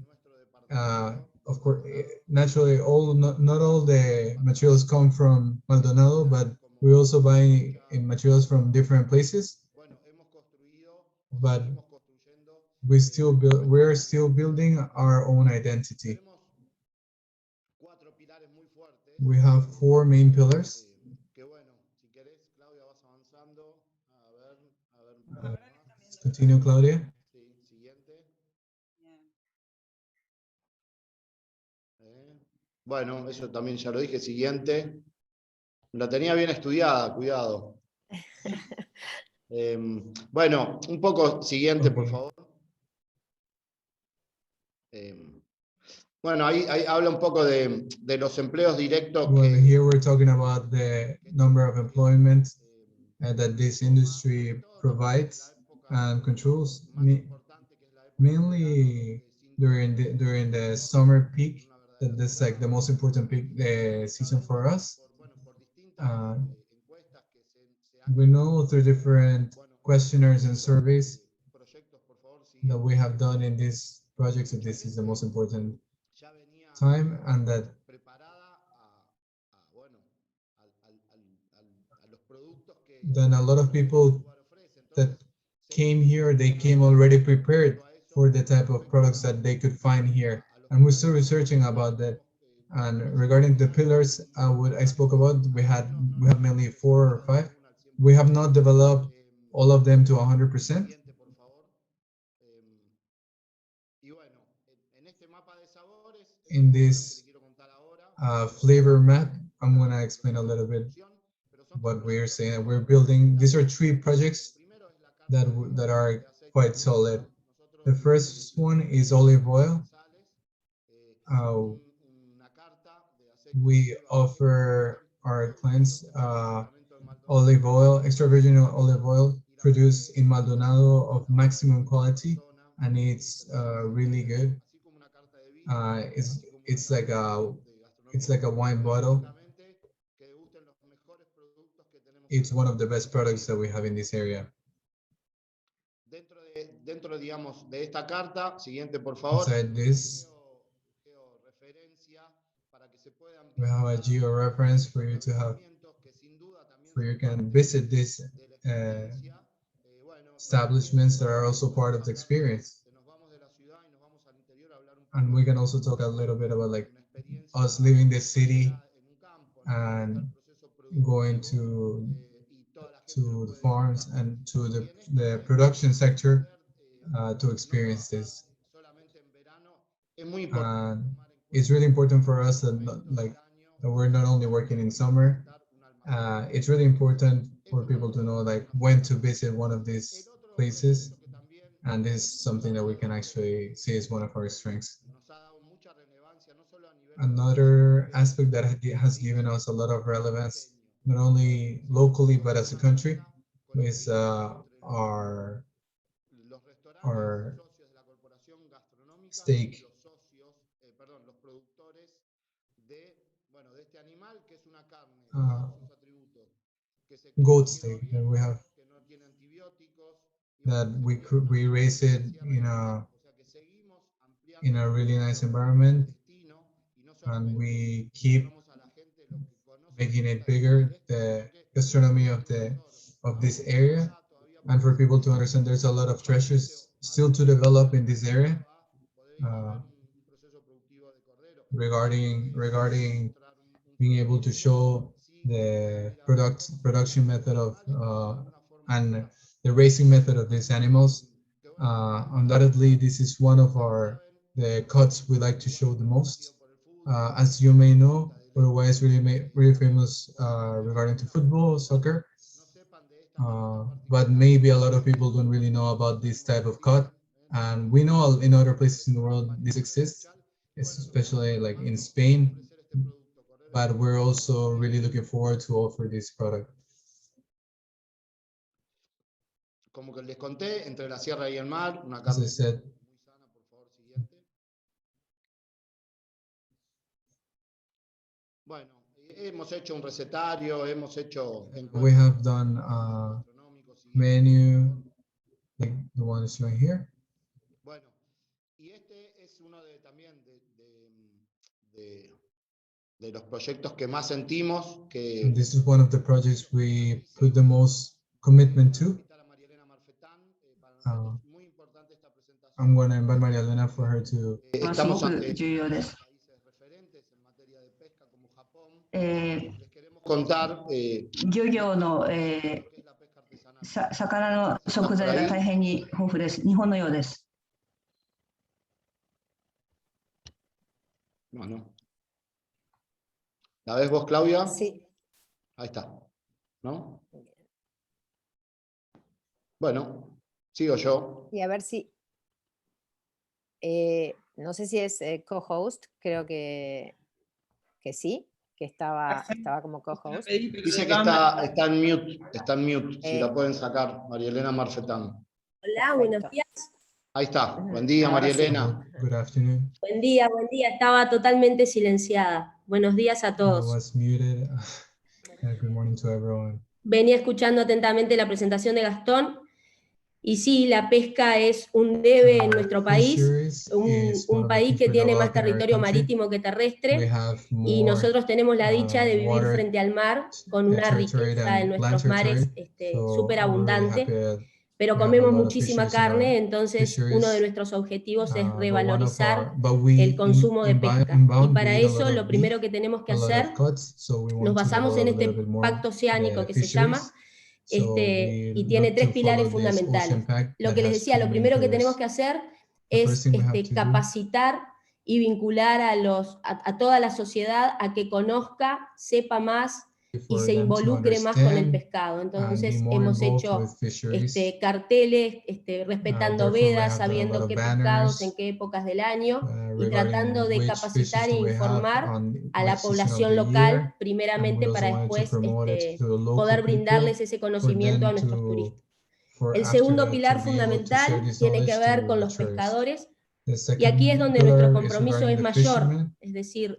Of course, naturally, not all the materials come from Maldonado, but we also buy materials from different places. But we're still building our own identity. We have 4 main pillars. Continue, Claudia. Bueno, eso también ya lo dije. Siguiente. La tenía bien estudiada, cuidado. Bueno, un poco siguiente, por favor. Bueno, ahí habla un poco de los empleos directos. Well, here we're talking about the number of employment that this industry provides and controls, mainly during the summer peak. That is like the most important peak season for us. We know through different questionnaires and surveys that we have done in these projects that this is the most important time, and that then a lot of people that came here, they came already prepared for the type of products that they could find here, and we're still researching about that. And regarding the pillars I spoke about, we have mainly 4 or 5. We have not developed all of them to 100%. In this flavor map, I'm going to explain a little bit what we're saying. We're building, these are 3 projects that are quite solid. The first one is olive oil. We offer our clients olive oil, extra virgin olive oil produced in Maldonado of maximum quality, and it's really good. It's like a wine bottle. It's one of the best products that we have in this area. Dentro, digamos, de esta carta, siguiente, por favor. Inside this, we have a geo-reference for you to have, where you can visit these establishments that are also part of the experience. And we can also talk a little bit about like us leaving the city and going to the farms and to the production sector to experience this. And it's really important for us that that we're not only working in summer. It's really important for people to know like when to visit one of these places, and this is something that we can actually see as one of our strengths. Another aspect that has given us a lot of relevance, not only locally but as a country, is our stake goat steak that we have, that we raise it in a really nice environment, and we keep making it bigger, the gastronomy of this area. And for people to understand, there's a lot of treasures still to develop in this area, regarding being able to show the production method of and the raising method of these animals. Undoubtedly, this is one of the cuts we like to show the most. As you may know, Uruguay is really famous regarding to football, soccer, but maybe a lot of people don't really know about this type of cut. And we know in other places in the world this exists, especially like in Spain, but we're also really looking forward to offer this product. Como que les conté, entre la sierra y el mar, una As I carne said, muy sana, por favor, siguiente. Bueno, hemos hecho un recetario, hemos hecho we have done a menu like the one showing here. Bueno, y este es uno también de los proyectos que más sentimos que... And this is one of the projects we put the most commitment to. I'm going to invite Maria Elena for her to... Estamos ante países referentes en materia de pesca como Japón. Les queremos contar... 漁業の魚の食材が大変に豊富です。日本のようです。Bueno. ¿La ves vos, Claudia? Sí. Ahí está. ¿No? Bueno, sigo yo. Y a ver si... no sé si es co-host, creo que sí, que estaba como co-host. Dice que está en mute, si la pueden sacar, María Elena Marfetán. Hola, buenos días. Ahí está, buen día, María Elena. Good afternoon. Buen día, estaba totalmente silenciada. Buenos días a I todos. was muted. Good morning to everyone. Venía escuchando atentamente la presentación de Gastón. Y sí, la pesca es un debe en nuestro país, un país que tiene más territorio marítimo que terrestre, y nosotros tenemos la dicha de vivir frente al mar con una riqueza en nuestros mares súper abundante, pero comemos muchísima carne, entonces uno de nuestros objetivos es revalorizar el consumo de pesca. Y para eso lo primero que tenemos que hacer, nos basamos en este pacto oceánico que se llama, y tiene 3 pilares fundamentales. Lo que les decía, lo primero que tenemos que hacer es capacitar y vincular a toda la sociedad a que conozca, sepa más y se involucre más con el pescado. Entonces hemos hecho carteles respetando vedas, sabiendo qué pescados, en qué épocas del año, y tratando de capacitar e informar a la población local, primeramente para después poder brindarles ese conocimiento a nuestros turistas. El segundo pilar fundamental tiene que ver con los pescadores, y aquí es donde nuestro compromiso es mayor, es decir,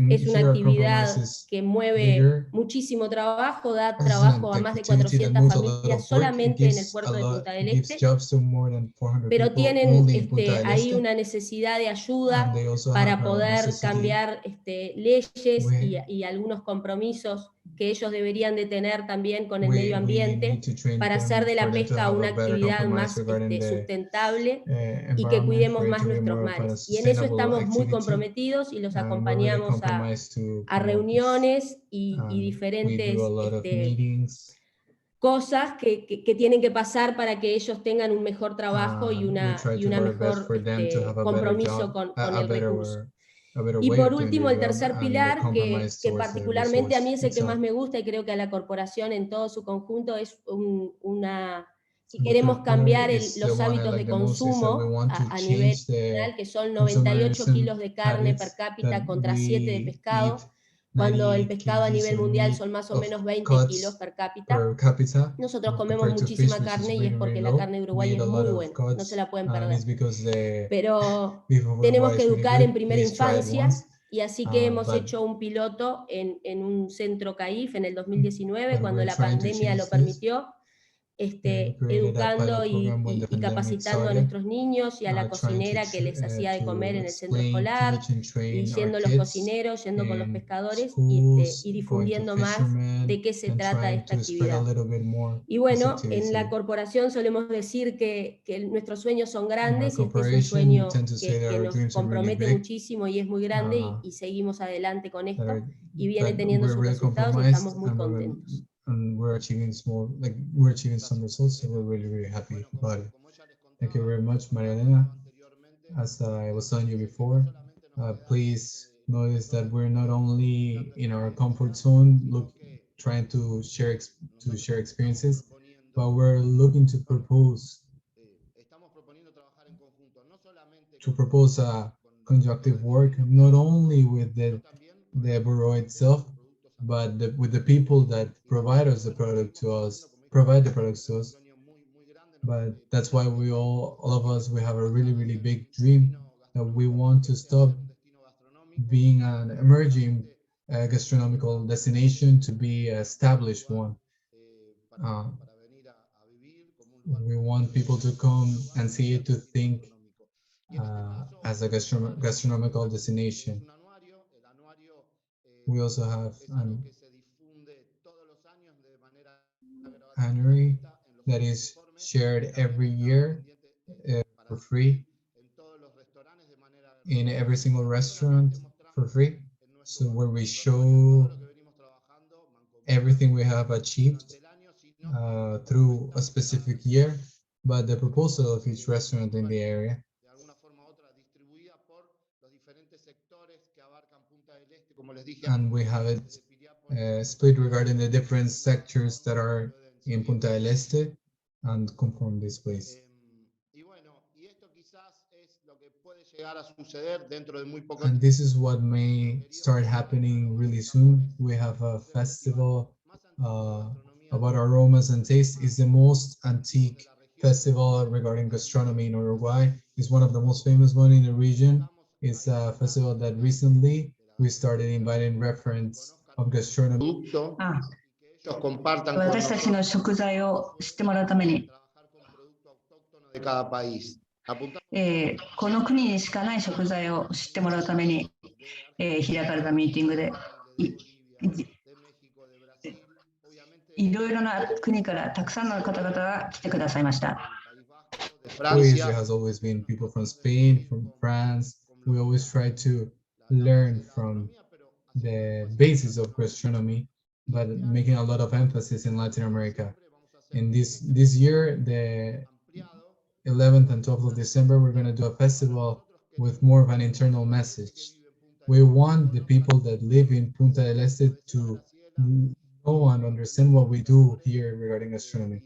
es una actividad que mueve muchísimo trabajo, da trabajo a más de 400 familias solamente en el puerto de Punta del Este, pero tienen ahí una necesidad de ayuda para poder cambiar leyes y algunos compromisos que ellos deberían de tener también con el medio ambiente para hacer de la pesca una actividad más sustentable y que cuidemos más nuestros mares. Y en eso estamos muy comprometidos y los acompañamos a reuniones y diferentes cosas que tienen que pasar para que ellos tengan un mejor trabajo y una mejor compromiso con el recurso. Y por último, el tercer pilar, que particularmente a mí es el que más me gusta, y creo que a la corporación en todo su conjunto, es si queremos cambiar los hábitos de consumo a nivel nacional, que son 98 kilos de carne per cápita contra 7 de pescado, cuando el pescado a nivel mundial son más o menos 20 kilos per cápita. Nosotros comemos muchísima carne y es porque la carne de Uruguay es muy buena, no se la pueden perder. Pero tenemos que educar en primera infancia Y así que hemos hecho un piloto en un centro CAIF en el 2019, cuando la pandemia lo permitió, educando y capacitando a nuestros niños y a la cocinera que les hacía de comer en el centro escolar, y yendo los cocineros, yendo con los pescadores y difundiendo más de qué se trata esta actividad. Y bueno, en la corporación solemos decir que nuestros sueños son grandes, y este es un sueño que nos compromete muchísimo y es muy grande, y seguimos adelante con esto, y viene teniendo sus resultados y estamos muy contentos. And we're achieving some results, so we're really, really happy about it. Thank you very much, Maria Elena. As I was telling you before, please notice that we're not only in our comfort zone, trying to share experiences, but we're looking to propose a conjunctive work, not only with the bureau itself, but with the people that provide the products to us. But that's why all of us, we have a really, really big dream that we want to stop being an emerging gastronomical destination to be an established one. We want people to come and see it, to think as a gastronomical destination. We also have an annuary that is shared every year for free in every single restaurant for free. So where we show everything we have achieved through a specific year, but the proposal of each restaurant in the area. And we have it split regarding the different sectors that are in Punta del Este and conform this place. And this is what may start happening really soon. We have a festival about aromas and taste. It's the most antique festival regarding gastronomy in Uruguay. It's one of the most famous ones in the region. It's a festival that recently we started inviting referents of gastronomy. 私たちの食材を知ってもらうために、この国にしかない食材を知ってもらうために、開かれたミーティングで、いろいろな国からたくさんの方々が来てくださいました。There has always been people from Spain, from France. We always try to learn from the basis of gastronomy, but making a lot of emphasis in Latin America. In this year, the 11th and 12th of December, we're going to do a festival with more of an internal message. We want the people that live in Punta del Este to know and understand what we do here regarding gastronomy.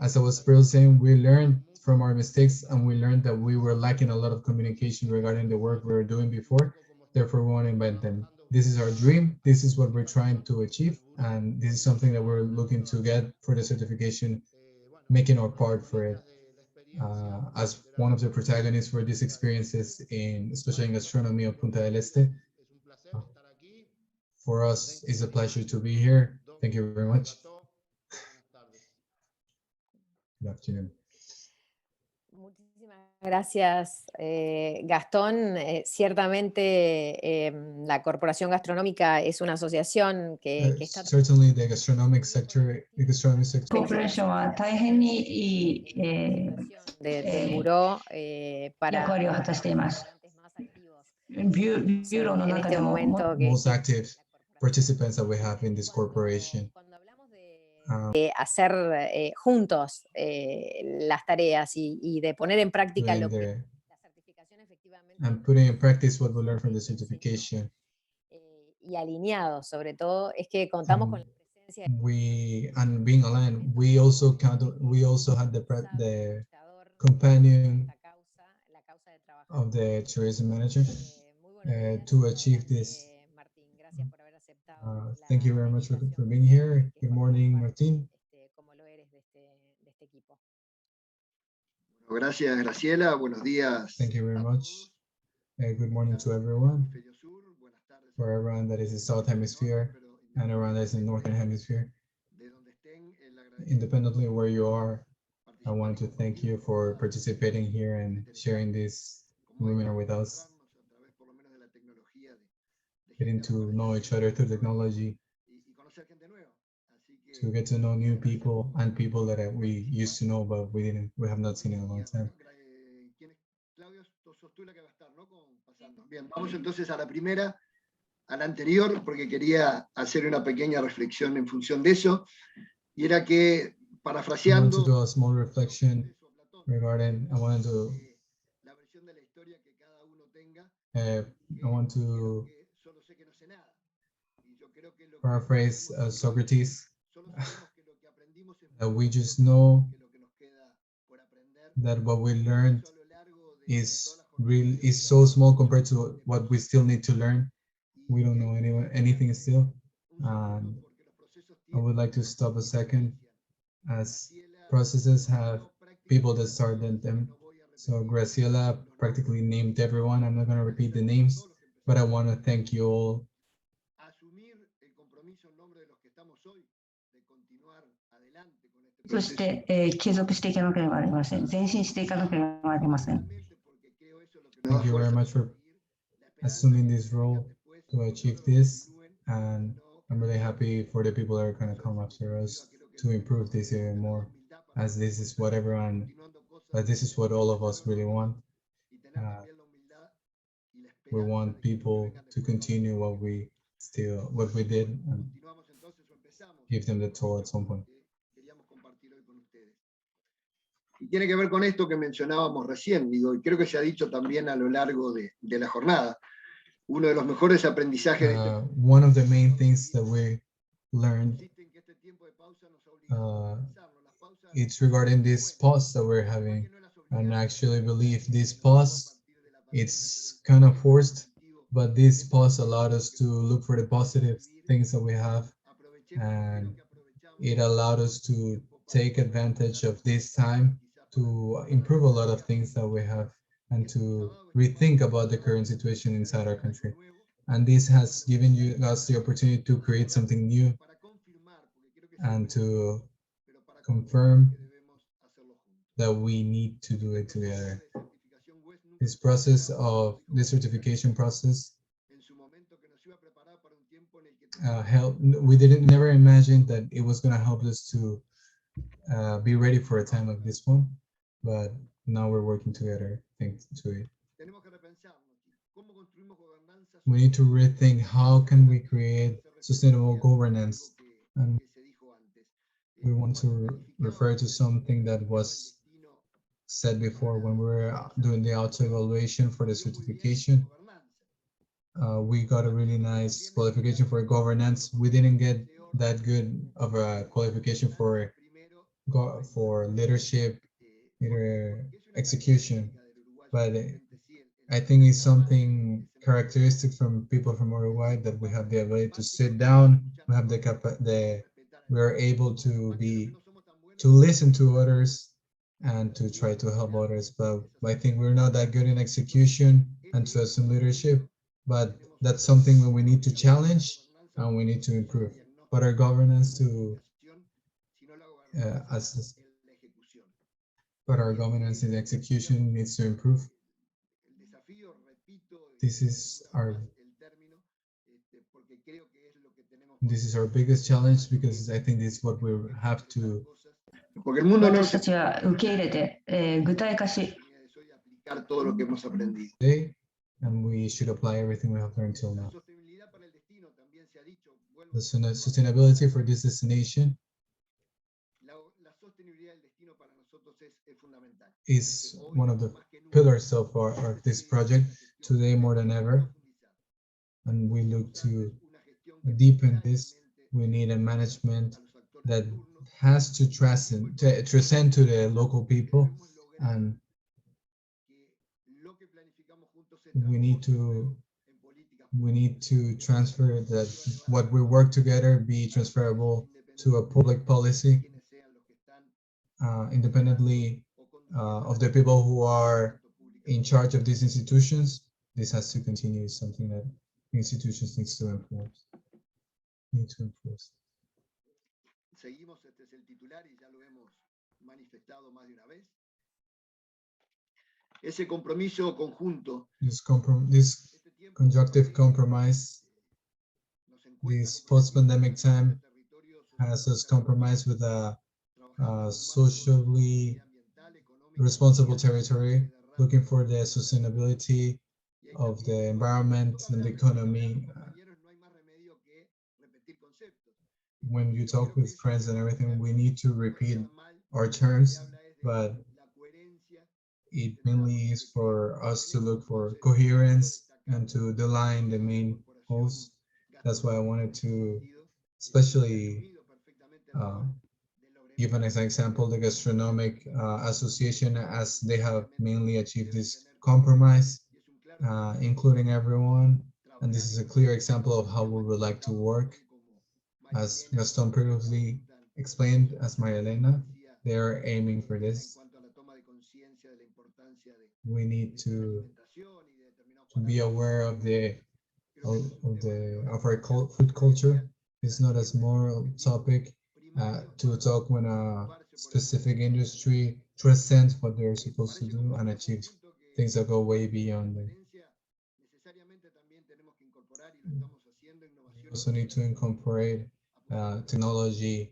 As I was saying, we learned from our mistakes, and we learned that we were lacking a lot of communication regarding the work we were doing before. Therefore, we want to invite them. This is our dream. This is what we're trying to achieve, and this is something that we're looking to get for the certification, making our part for it. As one of the protagonists for these experiences, especially in gastronomy of Punta del Este. For us, it's a pleasure to be here. Thank you very much. Good afternoon. Muchísimas gracias, Gastón. Ciertamente la Corporación Gastronómica es una asociación que está... Certainly the gastronomic sector, Corporation は大変にいいdel buró 役割を果たしています。ビューローの中でも most active participants that we have in this corporation. Hacer juntos las tareas y de poner en práctica lo que la certificación efectivamente. And putting in practice what we learned from the certification. Y alineados, sobre todo, es que contamos con la presencia. And being aligned, we also had the companion of the tourism manager to achieve this. Thank you very much for being here. Good morning, Martín. Gracias, Graciela. Buenos días. Thank you very much. Good morning to everyone, for everyone that is in South Hemisphere and everyone that is in Northern Hemisphere. Independently where you are, I want to thank you for participating here and sharing this webinar with us, getting to know each other through technology, to get to know new people and people that we used to know but we have not seen in a long time. Bien, vamos entonces a la primera, a la anterior, porque quería hacer una pequeña reflexión en función de eso, y era que, parafraseando, I want to do a small reflection regarding, I want to paraphrase Socrates, that we just know that what we learned is so small compared to what we still need to learn. We don't know anything still. I would like to stop a second, as processes have people that started them. So Graciela practically named everyone. I'm not going to repeat the names, but I want to thank you all.そして、継続していかなければなりません。前進していかなければなりません。Thank you very much for assuming this role to achieve this, and I'm really happy for the people that are going to come after us to improve this even more, as this is what everyone, this is what all of us really want. We want people to continue what we did and give them the toll at some point. Y tiene que ver con esto que mencionábamos recién, digo, y creo que se ha dicho también a lo largo de la jornada. Uno de los mejores aprendizajes one of the main things that we learned, it's regarding this pause that we're having, and I actually believe this pause, it's kind of forced, but this pause allowed us to look for the positive things that we have, and it allowed us to take advantage of this time to improve a lot of things that we have and to rethink about the current situation inside our country. And this has given us the opportunity to create something new and to confirm that we need to do it together. This process of the certification process we never imagined that it was going to help us to be ready for a time like this one, but now we're working together thanks to it. We need to rethink how can we create sustainable governance, and we want to refer to something that was said before when we were doing the auto-evaluation for the certification. We got a really nice qualification for governance. We didn't get that good of a qualification for leadership, execution, but I think it's something characteristic from people from Uruguay, that we have the ability to sit down, we have we are able to listen to others and to try to help others, but I think we're not that good in execution and to assume leadership, but that's something that we need to challenge and we need to improve. But our governance but our governance and execution needs to improve. This is our biggest challenge, because I think this is what we have to. 私たちは受け入れて、具体化し、and we should apply everything we have learned till now. The sustainability for this destination is one of the pillars of this project today more than ever, and we look to deepen this. We need a management that has to transcend to the local people, and we need to transfer that what we work together be transferable to a public policy, independently of the people who are in charge of these institutions. this has to continue, is something that institutions need to enforce. Seguimos, este es el titular y ya lo hemos manifestado más de una vez. Ese compromiso conjunto. This conjunctive compromise, this post-pandemic time has us compromised with a socially responsible territory, looking for the sustainability of the environment and the economy. When you talk with friends and everything, we need to repeat our terms, but it mainly is for us to look for coherence and to align the main goals. That's why I wanted to especially give an example, the Gastronomic Association, as they have mainly achieved this compromise, including everyone. And this is a clear example of how we would like to work. As Gaston previously explained, as Maria Elena, they are aiming for this. We need to be aware of our food culture. It's not a small topic to talk when a specific industry transcends what they're supposed to do and achieve things that go way beyond them. We also need to incorporate technology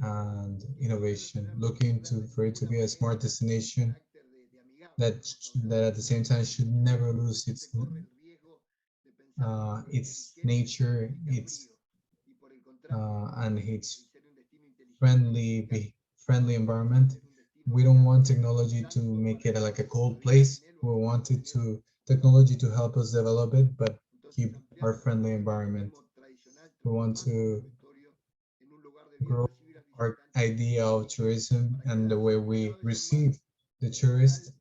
and innovation, looking for it to be a smart destination that at the same time should never lose its nature, and its friendly environment. We don't want technology to make it like a cold place. We want technology to help us develop it, but keep our friendly environment. We want to grow our idea of tourism and the way we receive the tourist.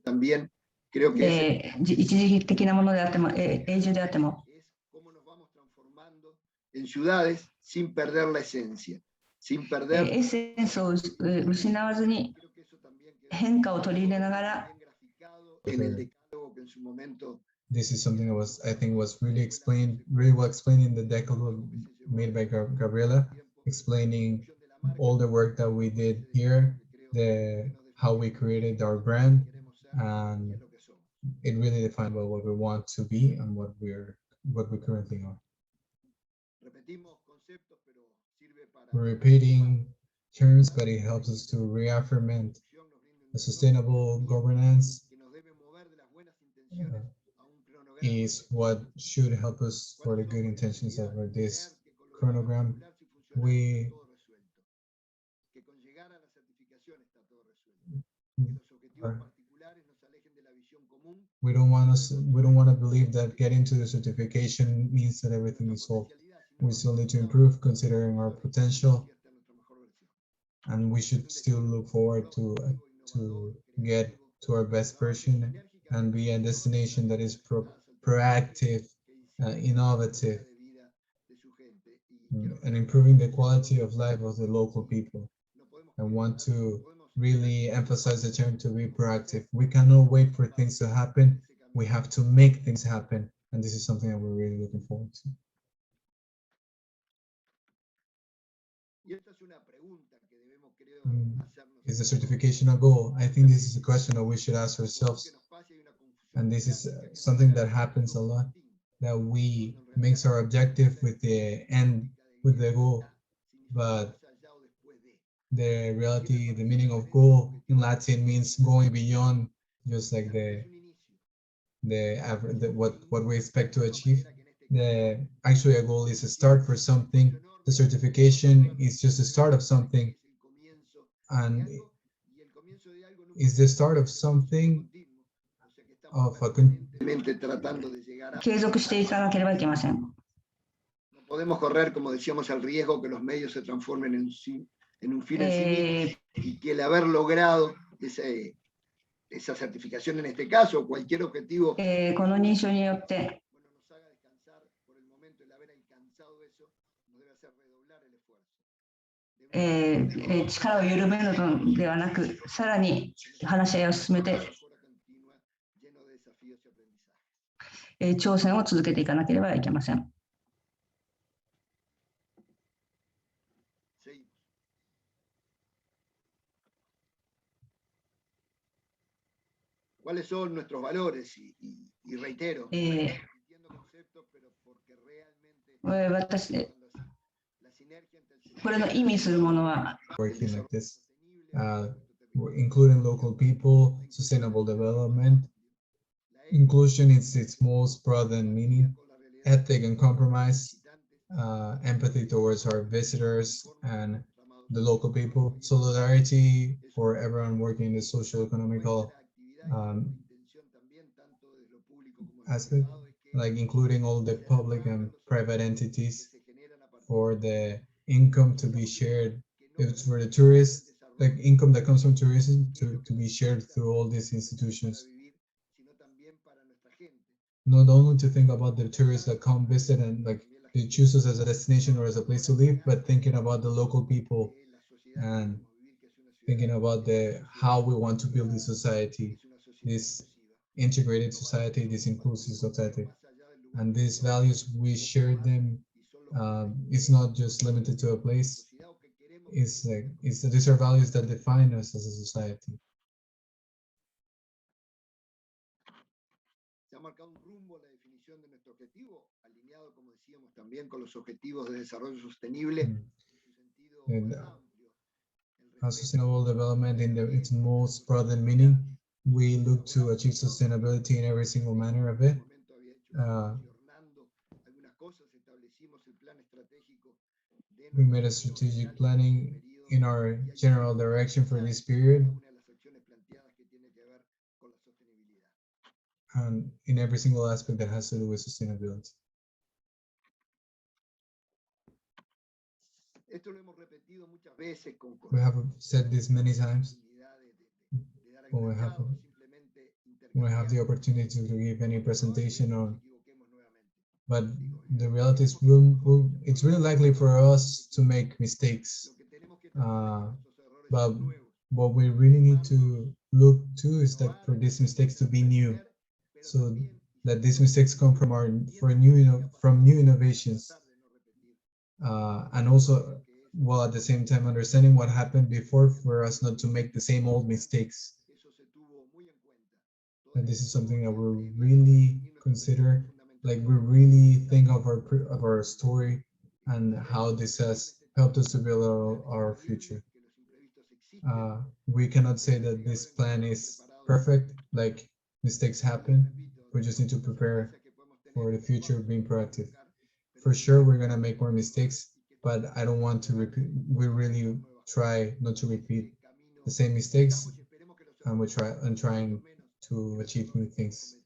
También creo que 一時的なものであっても、永住であっても。 en ciudades sin perder la esencia, sin perder エッセンスを失わずに変化を取り入れながら。 en el decálogo que en su momento. This is something that I think was really well explained in the decalogue made by Gabriela, explaining all the work that we did here, how we created our brand, and it really defined well what we want to be and what we currently are. We're repeating terms, but it helps us to reaffirm a sustainable governance is what should help us for the good intentions of this chronogram. We don't want to believe that getting to the certification means that everything is solved. We still need to improve considering our potential, and we should still look forward to get to our best version and be a destination that is proactive, innovative, and improving the quality of life of the local people. I want to really emphasize the term to be proactive. We cannot wait for things to happen. We have to make things happen, and this is something that we're really looking forward to. Is the certification a goal? I think this is a question that we should ask ourselves, and this is something that happens a lot, that we mix our objective with the end, with the goal, but the reality, the meaning of goal in Latin means going beyond just like what we expect to achieve. Actually a goal is a start for something. The certification is just the start of something, and is the start of something of a 継続していかなければいけません。 No podemos correr, como decíamos, el riesgo que los medios se transformen en un fin en sí mismo, y que el haber logrado esa certificación en este caso, cualquier objetivo, この認証によって nos haga descansar por el momento, el haber alcanzado eso nos debe hacer redoblar el esfuerzo. 力を緩めるのではなく、さらに話し合いを進めて、挑戦を続けていかなければいけません。¿Cuáles son nuestros valores? Y reitero, 私、これの意味するものは、working like this, including local people, sustainable development, inclusion is its most broad meaning, ethic and compromise, empathy towards our visitors and the local people, solidarity for everyone working in the social economical aspect, like including all the public and private entities for the income to be shared. If it's for the tourists, like income that comes from tourism to be shared through all these institutions. Not only to think about the tourists that come visit and like they choose us as a destination or as a place to live, but thinking about the local people and thinking about how we want to build this society, this integrated society, this inclusive society. And these values, we share them. It's not just limited to a place. These are values that define us as a society. Se ha marcado un rumbo a la definición de nuestro objetivo, alineado, como decíamos, también con los objetivos de desarrollo sostenible en su sentido más amplio. Sustainable development in its most broad meaning, we look to achieve sustainability in every single manner of it. We made a strategic planning in our general direction for this period, and in every single aspect that has to do with sustainability. We have said this many times. When we have the opportunity to give any presentation on, but the reality is it's really likely for us to make mistakes. But what we really need to look to is that for these mistakes to be new, so that these mistakes come from new innovations, and also, while at the same time understanding what happened before for us not to make the same old mistakes. And this is something that we really consider, like we really think of our story and how this has helped us to build our future. We cannot say that this plan is perfect, like mistakes happen. We just need to prepare for the future, being proactive. For sure, we're gonna make more mistakes, but I don't want to repeat. We really try not to repeat the same mistakes, and we're trying to achieve new things.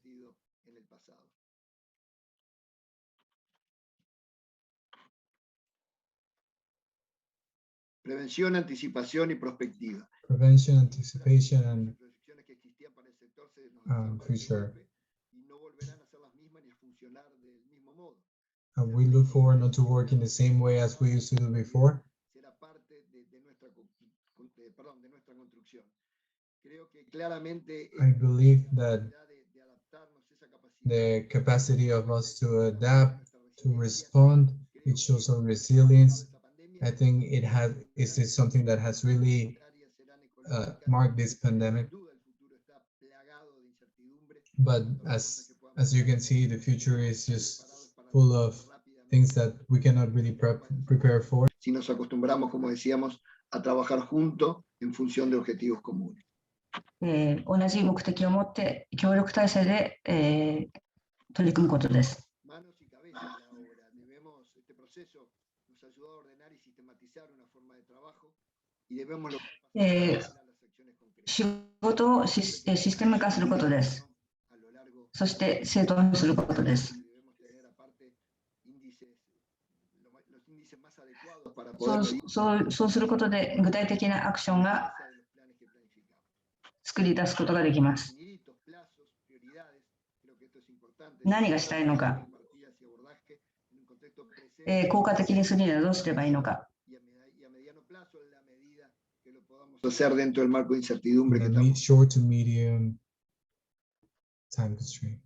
Prevención, anticipación y prospectiva. Prevention, anticipation, and future. And we look forward not to work in the same way as we used to do before. I believe that the capacity of us to adapt, to respond, it shows our resilience. I think is something that has really marked this pandemic. But as you can see, the future is just full of things that we cannot really prepare for. Si nos acostumbramos, como decíamos, a trabajar juntos en función de objetivos comunes. 同じ目的を持って協力体制で、取り組むことです。仕事をシステム化することです。そして正当にすることです。そうすることで具体的なアクションが作り出すことができます。何がしたいのか、効果的にするにはどうすればいいのか。Hacer dentro del marco de incertidumbre que short to medium time constraint.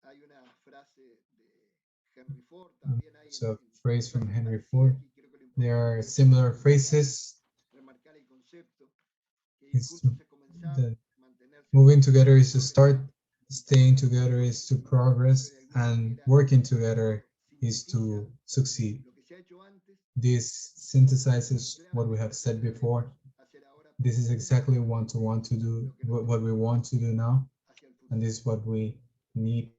hay una frase de Henry Ford, también hay It's a phrase from Henry Ford. There are similar phrases. remarcar el concepto que ir It's juntos es comenzar, the mantenerse moving together is to start, staying together is to progress, and working together is to succeed. lo que se ha hecho antes, This synthesizes what we have said before. hacer ahora This is exactly what we want to do, what we want to do now, hacia el futuro. and this is what we need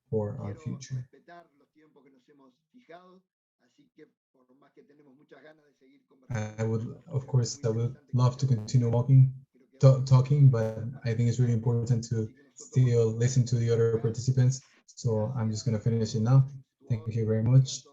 for our Quiero future. respetar los tiempos que nos hemos fijado, así que por más que tenemos muchas ganas de seguir conversando, I would, of course, I would love to continue talking, but I think it's really important to still listen to the other participants. So I'm just going to finish it now. Thank you very much.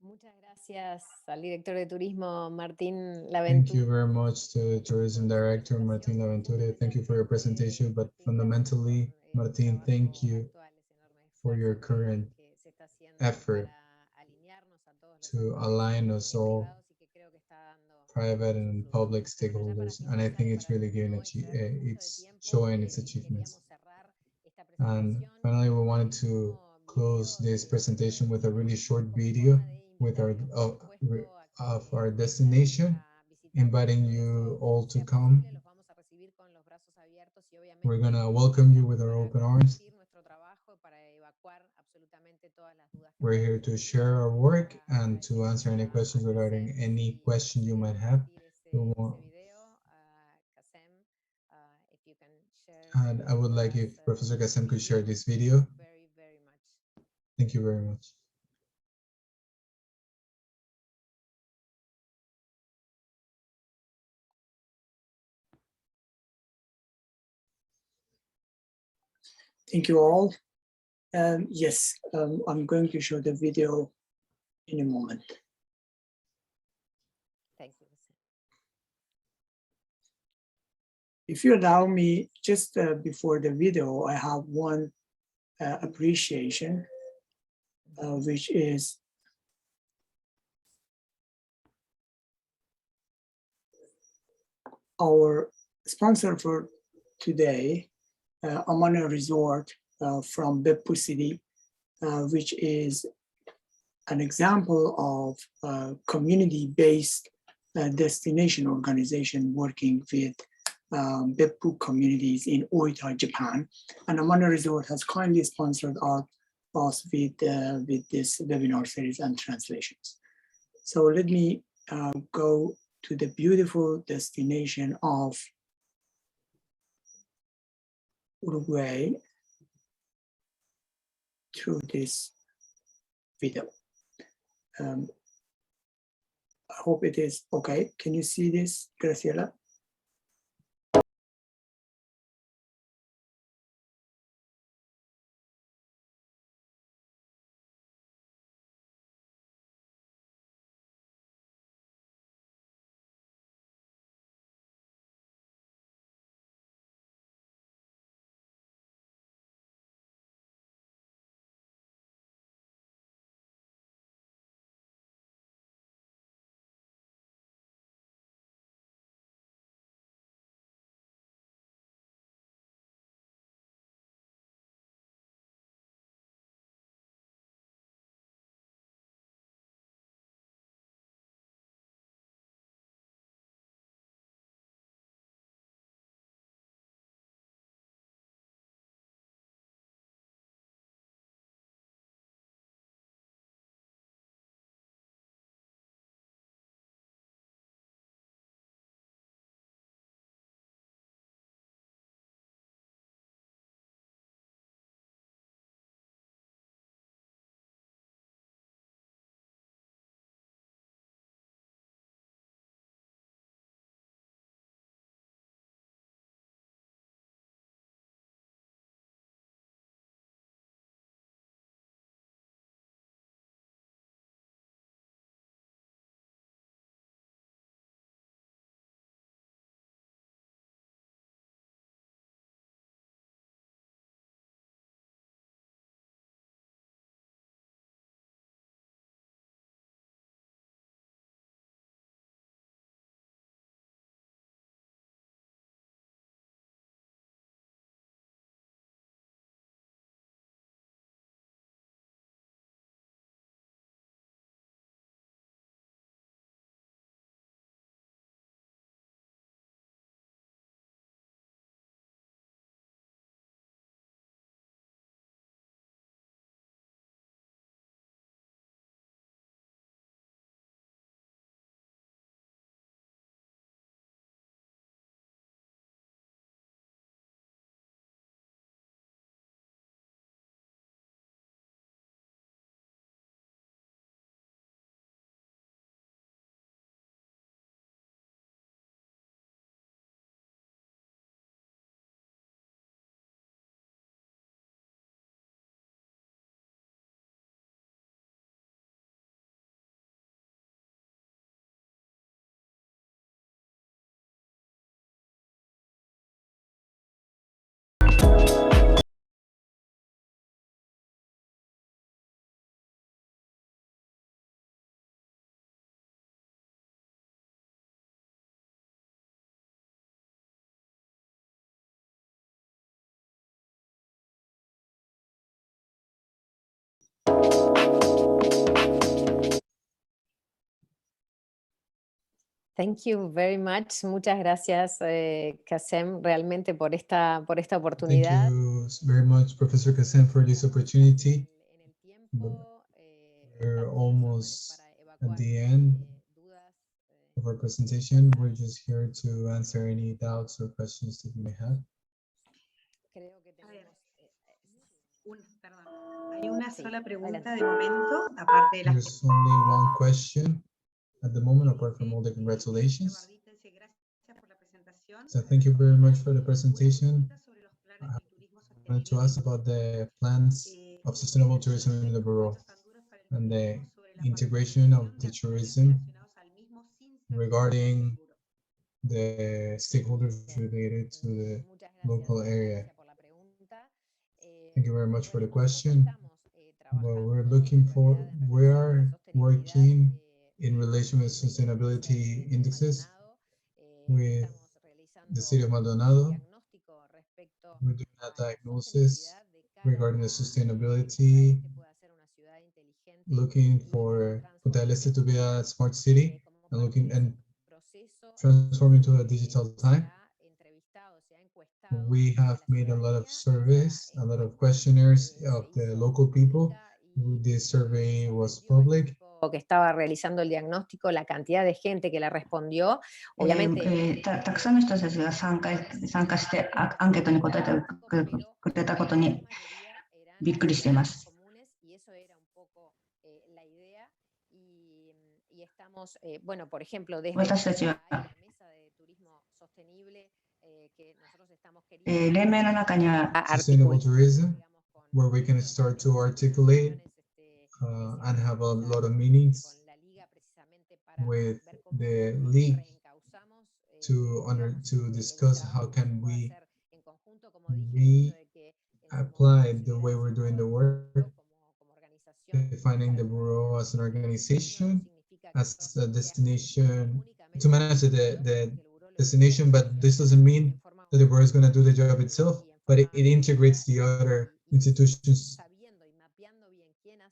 Muchas gracias al director de turismo, Martín Thank you Laventura. very much to the tourism director, Martín Laventura. Thank you for your presentation, but fundamentally, Martín, thank you for your current effort to align us all, private and public stakeholders, and I think it's really it's showing its achievements. And finally, we wanted to close this presentation with a really short video with of our destination, inviting you all to come. We're gonna welcome you with our open arms. We're here to share our work and to answer any questions regarding any question you might have. And I would like if Professor Kassem could share this video. Thank you very much. Thank you all. Yes, I'm going to show the video in a moment. Thank you. If you allow me, just before the video, I have one appreciation, which is our sponsor for today, Amana Resort from Beppu City, which is an example of a community-based destination organization working with Beppu communities in Oita, Japan. And Amana Resort has kindly sponsored us with this webinar series and translations. So let me go to the beautiful destination of Uruguay through this video. I hope it is okay. Can you see this, Graciela? Thank you very much. Muchas gracias, Kasem, realmente por esta oportunidad. Thank you very much, Professor Kasem, for this opportunity. We're almost at the end of our presentation. We're just here to answer any doubts or questions that you may have. Hay una sola pregunta de momento, aparte de las There's only one question at the moment, apart from all the congratulations. So thank you very much for the presentation. I wanted to ask about the plans of sustainable tourism in the Bureau and the integration of the tourism regarding the stakeholders related to the local area. Thank you very much for the question. Well, we are working in relation with sustainability indexes with the city of Maldonado. We're doing a diagnosis regarding the sustainability, looking for Punta del Este to be a smart city and looking and transform into a digital time. We have made a lot of surveys, a lot of questionnaires of the local people. This survey was public. Que estaba realizando el diagnóstico, la cantidad de gente que le respondió, obviamente. たくさんの人たちが参加してアンケートに答えてくれたことにびっくりしています。私たちは連盟の中には Sustainable tourism, where we can start to articulate and have a lot of meetings with the league to discuss how can we apply the way we're doing the work, defining the Bureau as an organization, as a destination, to manage the destination, but this doesn't mean that the Bureau is going to do the job itself, but it integrates the other institutions,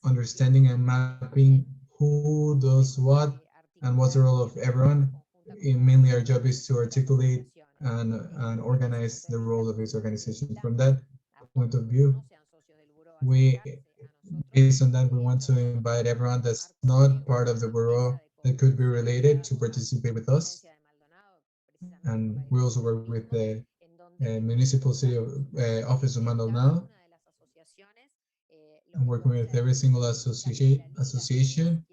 understanding and mapping who does what and what's the role of everyone. Mainly our job is to articulate and organize the role of each organization. From that point of view, based on that, we want to invite everyone that's not part of the Bureau that could be related to participate with us. And we also work with the municipal city office of Maldonado, and working with every single association.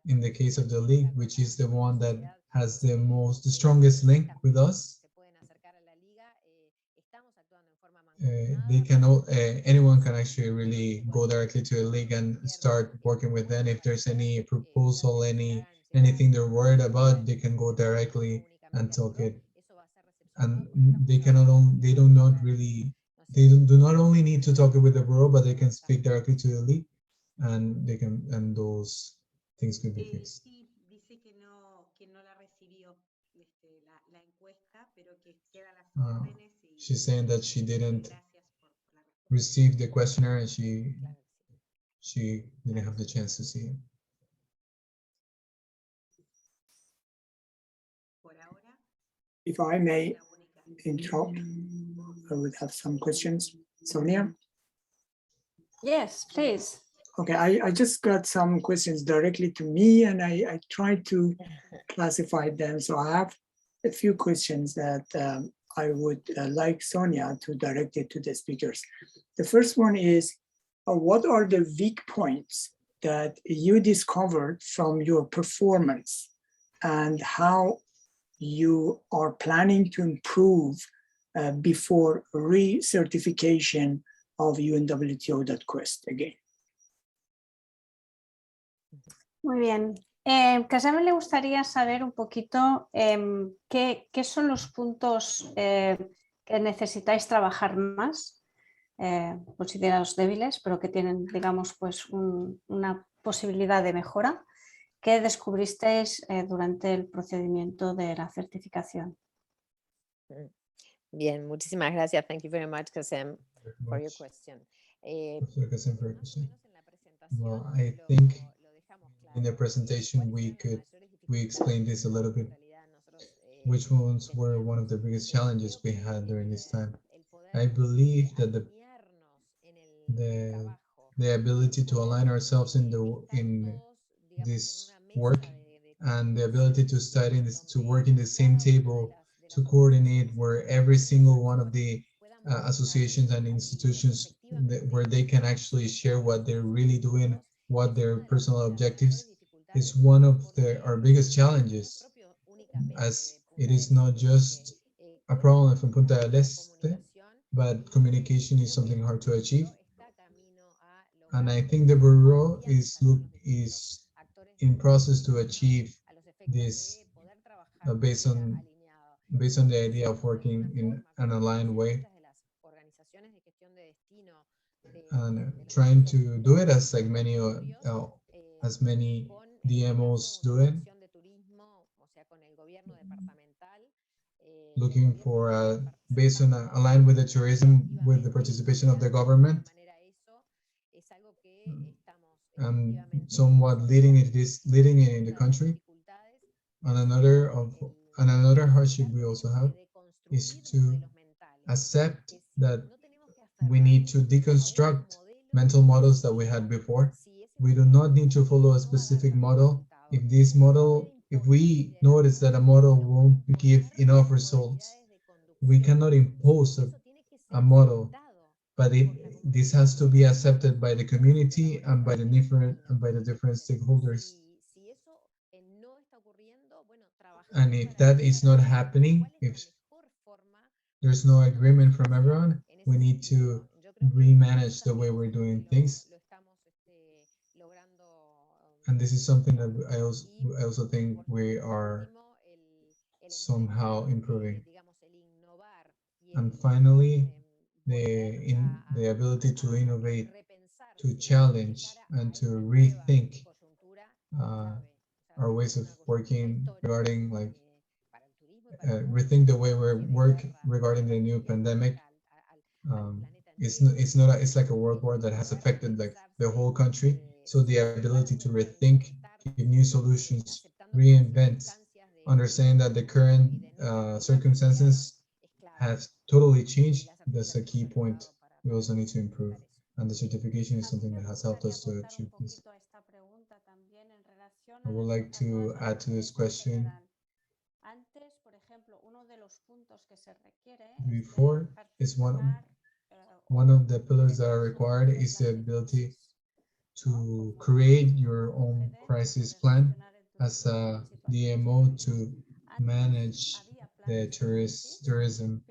In the case of the league, which is the one that has the strongest link with us, they can anyone can actually really go directly to the league and start working with them. If there's any proposal, anything they're worried about, they can go directly and talk it. And they do not only need to talk it with the Bureau, but they can speak directly to the league, and those things could be fixed. She's saying that she didn't receive the questionnaire and she didn't have the chance to see it. If I may interrupt, I would have some questions. Sonia? Yes, please. Okay, I just got some questions directly to me and I tried to classify them. So I have a few questions that I would like Sonia to direct it to the speakers. The first one is, what are the weak points that you discovered from your performance and how you are planning to improve before recertification of UNWTO.QUEST again? Muy bien. Kasem, le gustaría saber un poquito qué son los puntos que necesitáis trabajar más, considerados débiles, pero que tienen, digamos, pues una posibilidad de mejora, que descubristeis durante el procedimiento de la certificación. Bien, muchísimas gracias. Thank you very much, Kasem, for your question. Well, I think in the presentation we explained this a little bit, which ones were one of the biggest challenges we had during this time. I believe that the ability to align ourselves in this work and the ability to study to work in the same table, to coordinate where every single one of the associations and institutions where they can actually share what they're really doing, what their personal objectives, is one of our biggest challenges, as it is not just a problem from Punta del Este, but communication is something hard to achieve. And I think the Bureau is in process to achieve this based on the idea of working in an aligned way and trying to do it as many DMOs do it, looking for based on aligned with the tourism, with the participation of the government, and somewhat leading it in the country. And another hardship we also have is to accept that we need to deconstruct mental models that we had before. We do not need to follow a specific model. If we notice that a model won't give enough results, we cannot impose a model, but this has to be accepted by the community and by the different stakeholders. And if that is not happening, if there's no agreement from everyone, we need to remanage the way we're doing things. And this is something that I also think we are somehow improving. And finally, the ability to innovate, to challenge, and to rethink our ways of working regarding rethink the way we work regarding the new pandemic. It's like a world war that has affected the whole country. So the ability to rethink, give new solutions, reinvent, understand that the current circumstances have totally changed. That's a key point we also need to improve. And the certification is something that has helped us to achieve this. I would like to add to this question. Before is one of the pillars that are required is the ability to create your own crisis plan as a DMO to manage the tourism.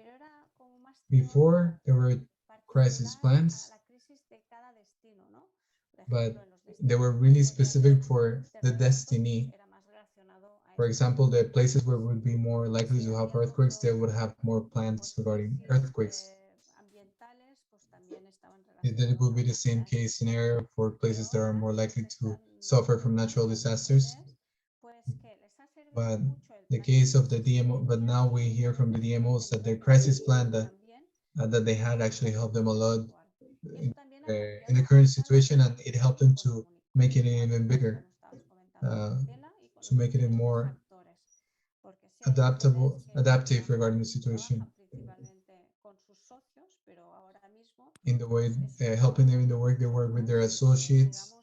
Before there were crisis plans, but they were really specific for the destiny. For example, the places where would be more likely to have earthquakes, they would have more plans regarding earthquakes. Then it will be the same case scenario for places that are more likely to suffer from natural disasters. But the case of the DMO, but now we hear from the DMOs that their crisis plan that they had actually helped them a lot in the current situation, and it helped them to make it even bigger, to make it more adaptive regarding the situation. In the way, helping them in the work they work with their associates,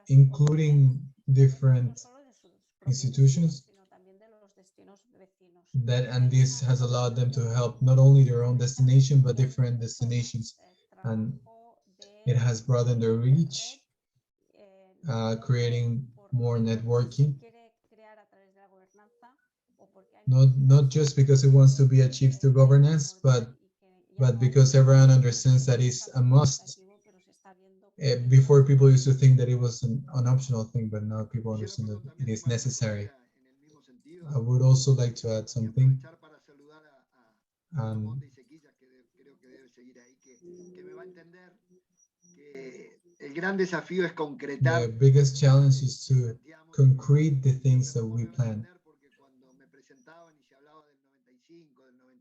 including different institutions. And this has allowed them to help not only their own destination, but different destinations. And it has broadened their reach, creating more networking. Not just because it wants to be achieved through governance, but because everyone understands that it's a must. Before, people used to think that it was an optional thing, but now people understand that it is necessary. I would also like to add something. The biggest challenge is to concrete the things that we plan.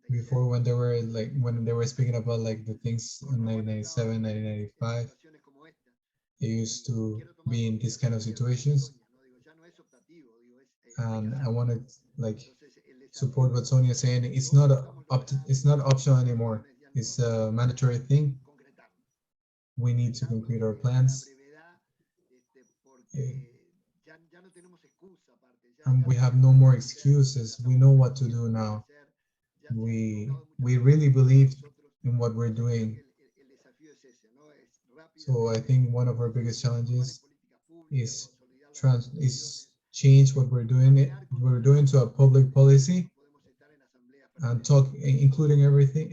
Before, when they were speaking about like the things in 1997, 1995, it used to be in these kind of situations. And I want to like support what Sonia is saying. It's not optional anymore. It's a mandatory thing. We need to concrete our plans. And we have no more excuses. We know what to do now. We really believe in what we're doing. So I think one of our biggest challenges is change what we're doing. We're doing to a public policy and including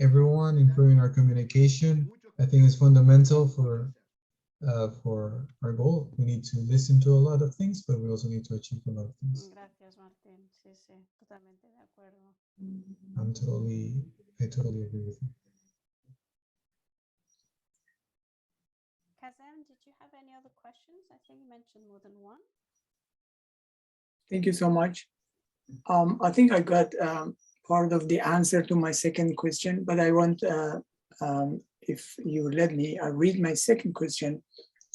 everyone, improving our communication. I think is fundamental for our goal. We need to listen to a lot of things, but we also need to achieve a lot of things. Gracias, Martín. Sí, sí, totalmente de acuerdo. I totally agree with you. Kazem, did you have any other questions? I think you mentioned more than one. Thank you so much. I think I got part of the answer to my second question, but I want, if you let me, I read my second question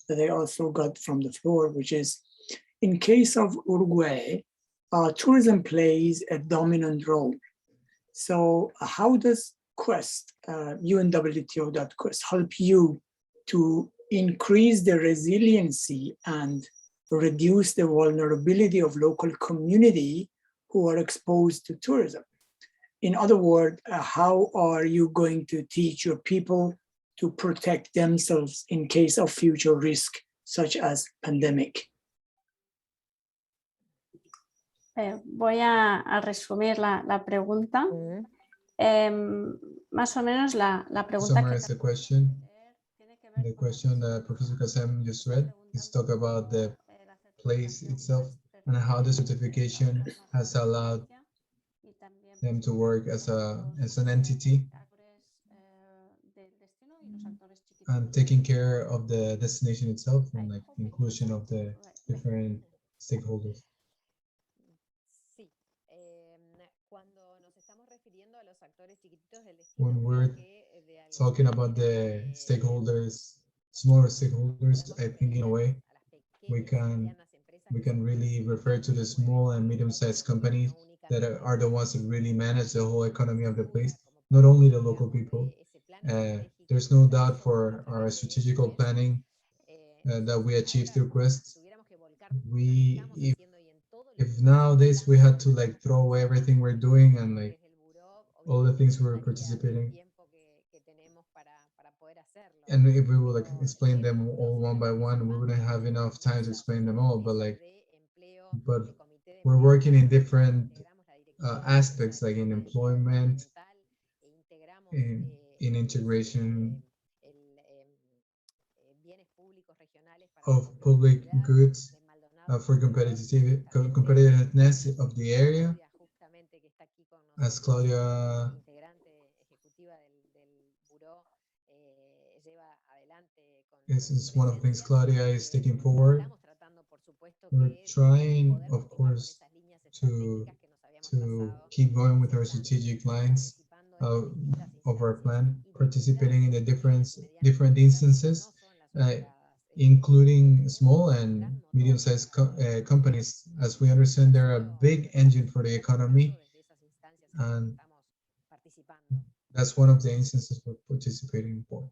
that I also got from the floor, which is, in case of Uruguay, tourism plays a dominant role. So how does QUEST, UNWTO.QUEST, help you to increase the resiliency and reduce the vulnerability of local community who are exposed to tourism? In other words, how are you going to teach your people to protect themselves in case of future risk, such as pandemic? Voy a resumir la pregunta. Más o menos la pregunta. Summarize the question. The question that Professor Kazem just read is talk about the place itself and how the certification has allowed them to work as an entity and taking care of the destination itself and like the inclusion of the different stakeholders. When we're talking about the stakeholders, smaller stakeholders, I think in a way we can really refer to the small and medium-sized companies that are the ones that really manage the whole economy of the place, not only the local people. There's no doubt for our strategical planning that we achieved through QUEST. If nowadays we had to like throw away everything we're doing and like all the things we're participating, and if we would like explain them all one by one, we wouldn't have enough time to explain them all. But we're working in different aspects, like in employment, in integration of public goods for competitiveness of the area. As Claudia this is one of the things Claudia is taking forward. We're trying, of course, to keep going with our strategic lines of our plan, participating in the different instances, including small and medium-sized companies. As we understand, they're a big engine for the economy, and that's one of the instances we're participating for.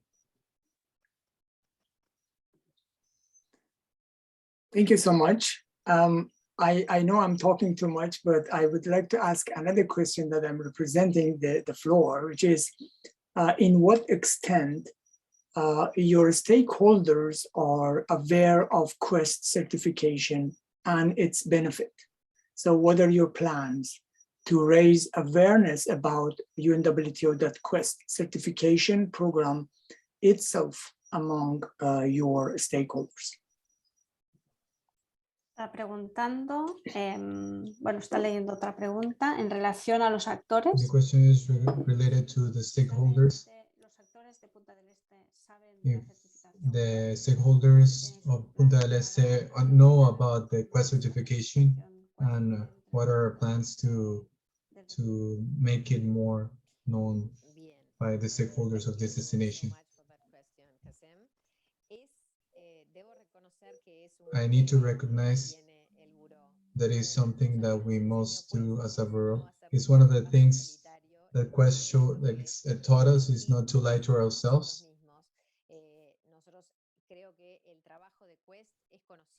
Thank you so much. I know I'm talking too much, but I would like to ask another question that I'm representing the floor, which is, in what extent your stakeholders are aware of QUEST certification and its benefit? So what are your plans to raise awareness about UNWTO.QUEST certification program itself among your stakeholders? Está preguntando, bueno, está leyendo otra pregunta en relación a los actores. The question is related to the stakeholders. Los actores de Punta del Este saben If the stakeholders of Punta del Este know about the QUEST certification and what are our plans to make it more known by the stakeholders of this destination. I need to recognize that is something that we must do as a bureau. It's one of the things that QUEST taught us is not to lie to ourselves.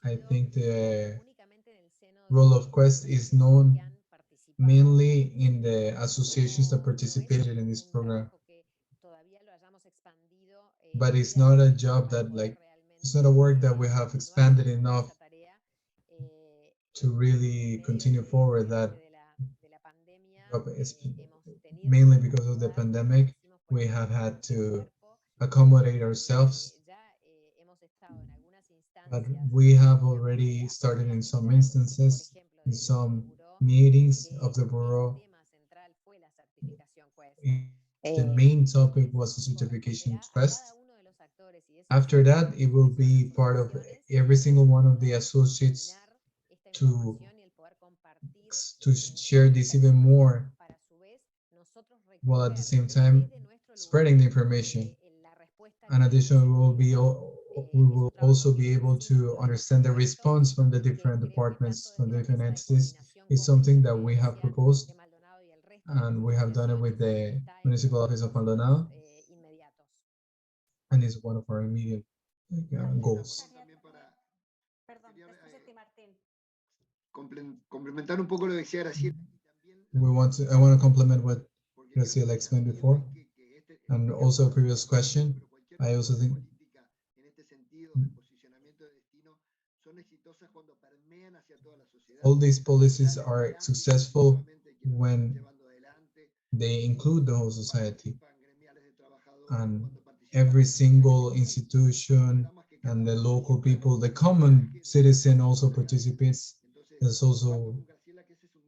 I think the role of QUEST is known mainly in the associations that participated in this program. But it's not a job that it's not a work that we have expanded enough to really continue forward. That is mainly because of the pandemic, we have had to accommodate ourselves. But we have already started in some instances, in some meetings of the Bureau. The main topic was the certification quest. After that, it will be part of every single one of the associates to share this even more, while at the same time spreading the information. In addition, we will also be able to understand the response from the different departments, from the different entities. It's something that we have proposed, and we have done it with the Municipal Office of Maldonado, and it's one of our immediate goals. Complementar un poco lo que decía Graciela. I want to complement what Graciela explained before, and also a previous question. I also think all these policies are successful when they include the whole society, and every single institution and the local people, the common citizen also participates. That's also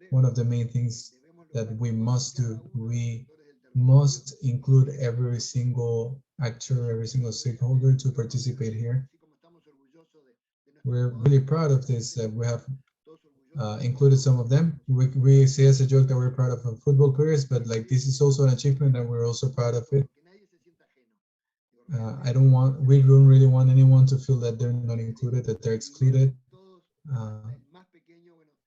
one of the main things that we must do. We must include every single actor, every single stakeholder to participate here. We're really proud of this, that we have included some of them. We say as a joke that we're proud of football players, but this is also an achievement and we're also proud of it. We don't really want anyone to feel that they're not included, that they're excluded.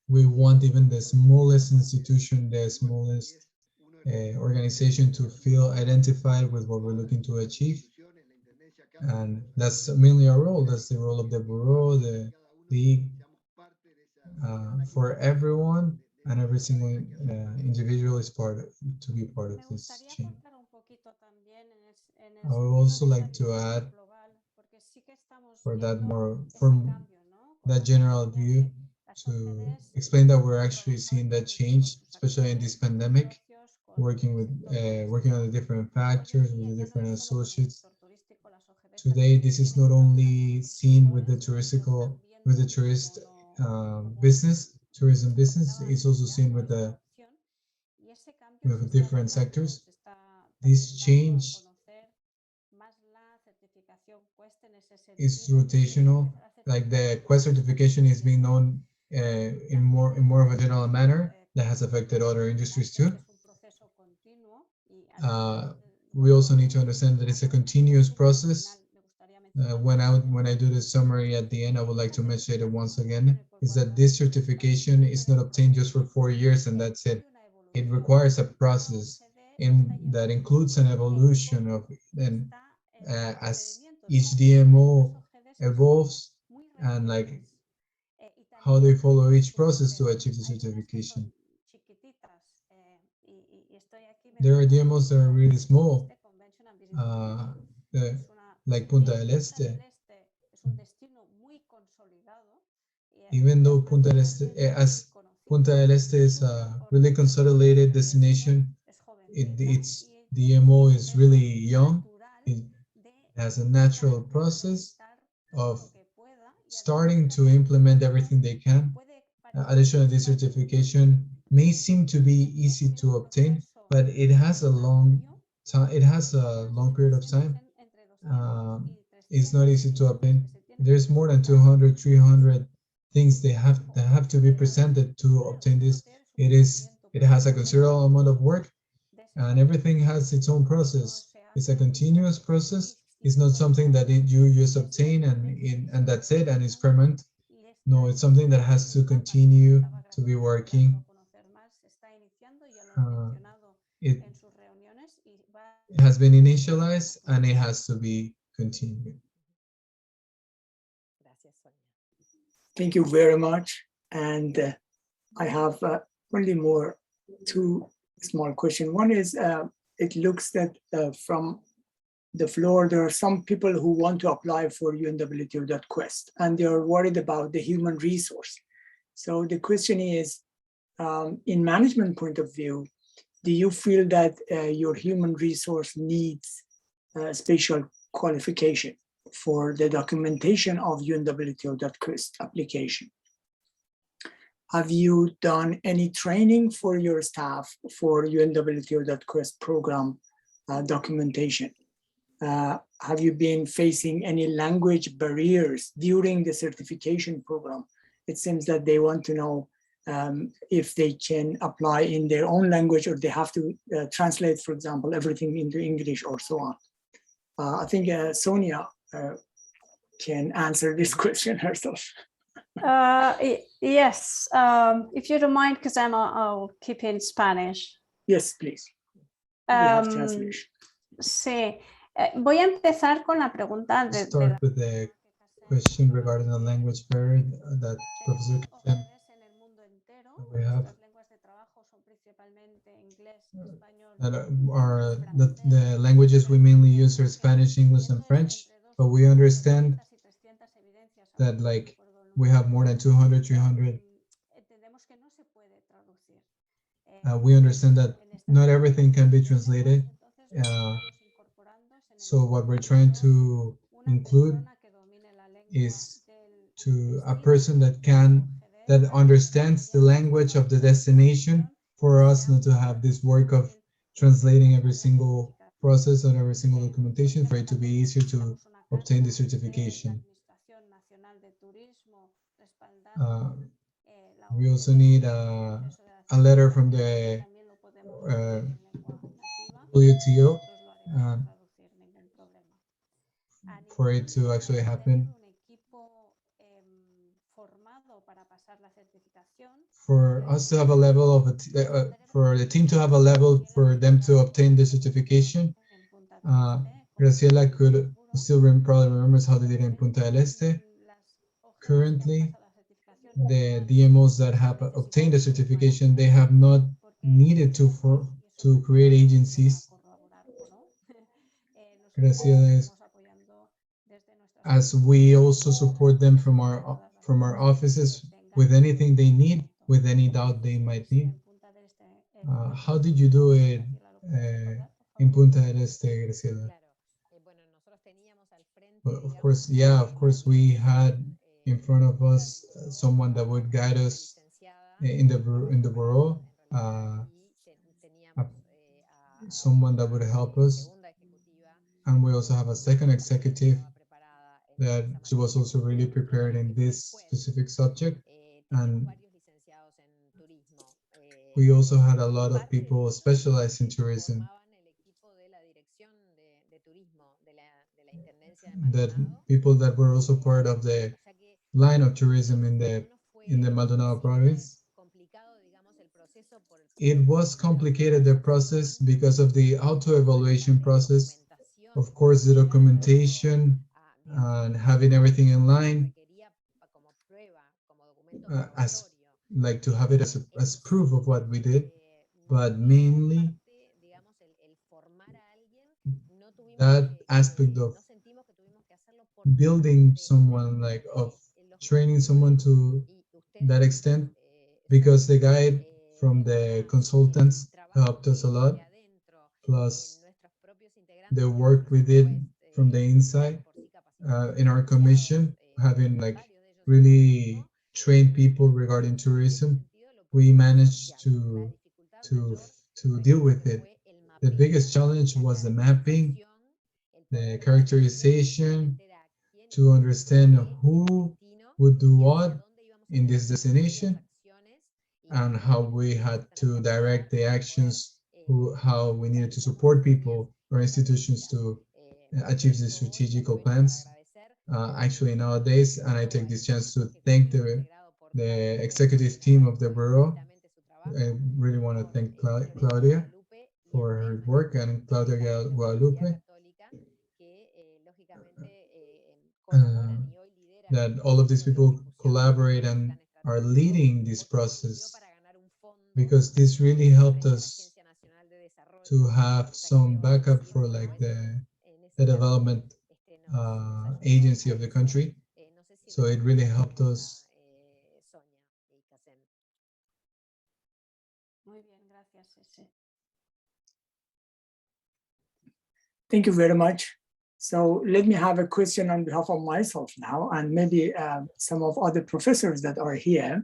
We want even the smallest institution, the smallest organization to feel identified with what we're looking to achieve. And that's mainly our role. That's the role of the Bureau, the league, for everyone, and every single individual is to be part of this chain. I would also like to add, for that general view, to explain that we're actually seeing that change, especially in this pandemic, working on the different factors, with the different associates. Today, this is not only seen with the tourism business, it's also seen with different sectors. This change is rotational. The QUEST certification is being known in more of a general manner that has affected other industries too. We also need to understand that it's a continuous process. When I do the summary at the end, I would like to mention it once again, is that this certification is not obtained just for 4 years and that's it. It requires a process that includes an evolution of, and as each DMO evolves, and how they follow each process to achieve the certification. There are DMOs that are really small, like Punta del Este. Even though Punta del Este is a really consolidated destination, its DMO is really young. It has a natural process of starting to implement everything they can. Additionally, this certification may seem to be easy to obtain, but it has a long time. It has a long period of time. It's not easy to obtain. There's more than 200, 300 things that have to be presented to obtain this. It has a considerable amount of work, and everything has its own process. It's a continuous process. It's not something that you just obtain and that's it, and it's permanent. No, it's something that has to continue to be working. It has been initialized and it has to be continued. Thank you very much. And I have only two small questions. One is, it looks that from the floor, there are some people who want to apply for UNWTO.QUEST, and they're worried about the human resource. So the question is, in management point of view, do you feel that your human resource needs special qualification for the documentation of UNWTO.QUEST application? Have you done any training for your staff for UNWTO.QUEST program documentation? Have you been facing any language barriers during the certification program? It seems that they want to know if they can apply in their own language, or they have to translate, for example, everything into English or so on. I think Sonia can answer this question herself. Yes, if you don't mind, because I'll keep in Spanish. Yes, please. We have translation. Sí, voy a empezar con la pregunta de Start with the question regarding the language barrier that Professor Cristian we have. The languages we mainly use are Spanish, English, and French, but we understand that like we have more than 200, 300. We understand that not everything can be translated. So what we're trying to include is to a person that understands the language of the destination, for us not to have this work of translating every single process and every single documentation, for it to be easier to obtain the certification. We also need a letter from the WTO for it to actually happen. For us to have a level of for the team to have a level for them to obtain the certification, Graciela could still probably remembers how they did in Punta del Este. Currently, the DMOs that have obtained the certification, they have not needed to create agencies. Graciela, as we also support them from our offices with anything they need, with any doubt they might need. How did you do it in Punta del Este, Graciela? Well, of course, yeah, of course, we had in front of us someone that would guide us in the bureau, someone that would help us, and we also have a second executive that she was also really prepared in this specific subject, and we also had a lot of people specialized in tourism, that people that were also part of the line of tourism in the Maldonado province. It was complicated, the process, because of the auto-evaluation process. Of course, the documentation and having everything in line, as like to have it as proof of what we did, but mainly that aspect of building someone, like of training someone to that extent, because the guide from the consultants helped us a lot, plus the work we did from the inside in our commission, having like really train people regarding tourism, we managed to deal with it. The biggest challenge was the mapping, the characterization, to understand who would do what in this destination and how we had to direct the actions, how we needed to support people or institutions to achieve the strategical plans. Actually, nowadays, and I take this chance to thank the executive team of the Bureau. I really want to thank Claudia for her work, and Claudia Guadalupe, that all of these people collaborate and are leading this process, because this really helped us to have some backup for like the development agency of the country. So it really helped us. Thank you very much. So let me have a question on behalf of myself now, and maybe some of other professors that are here.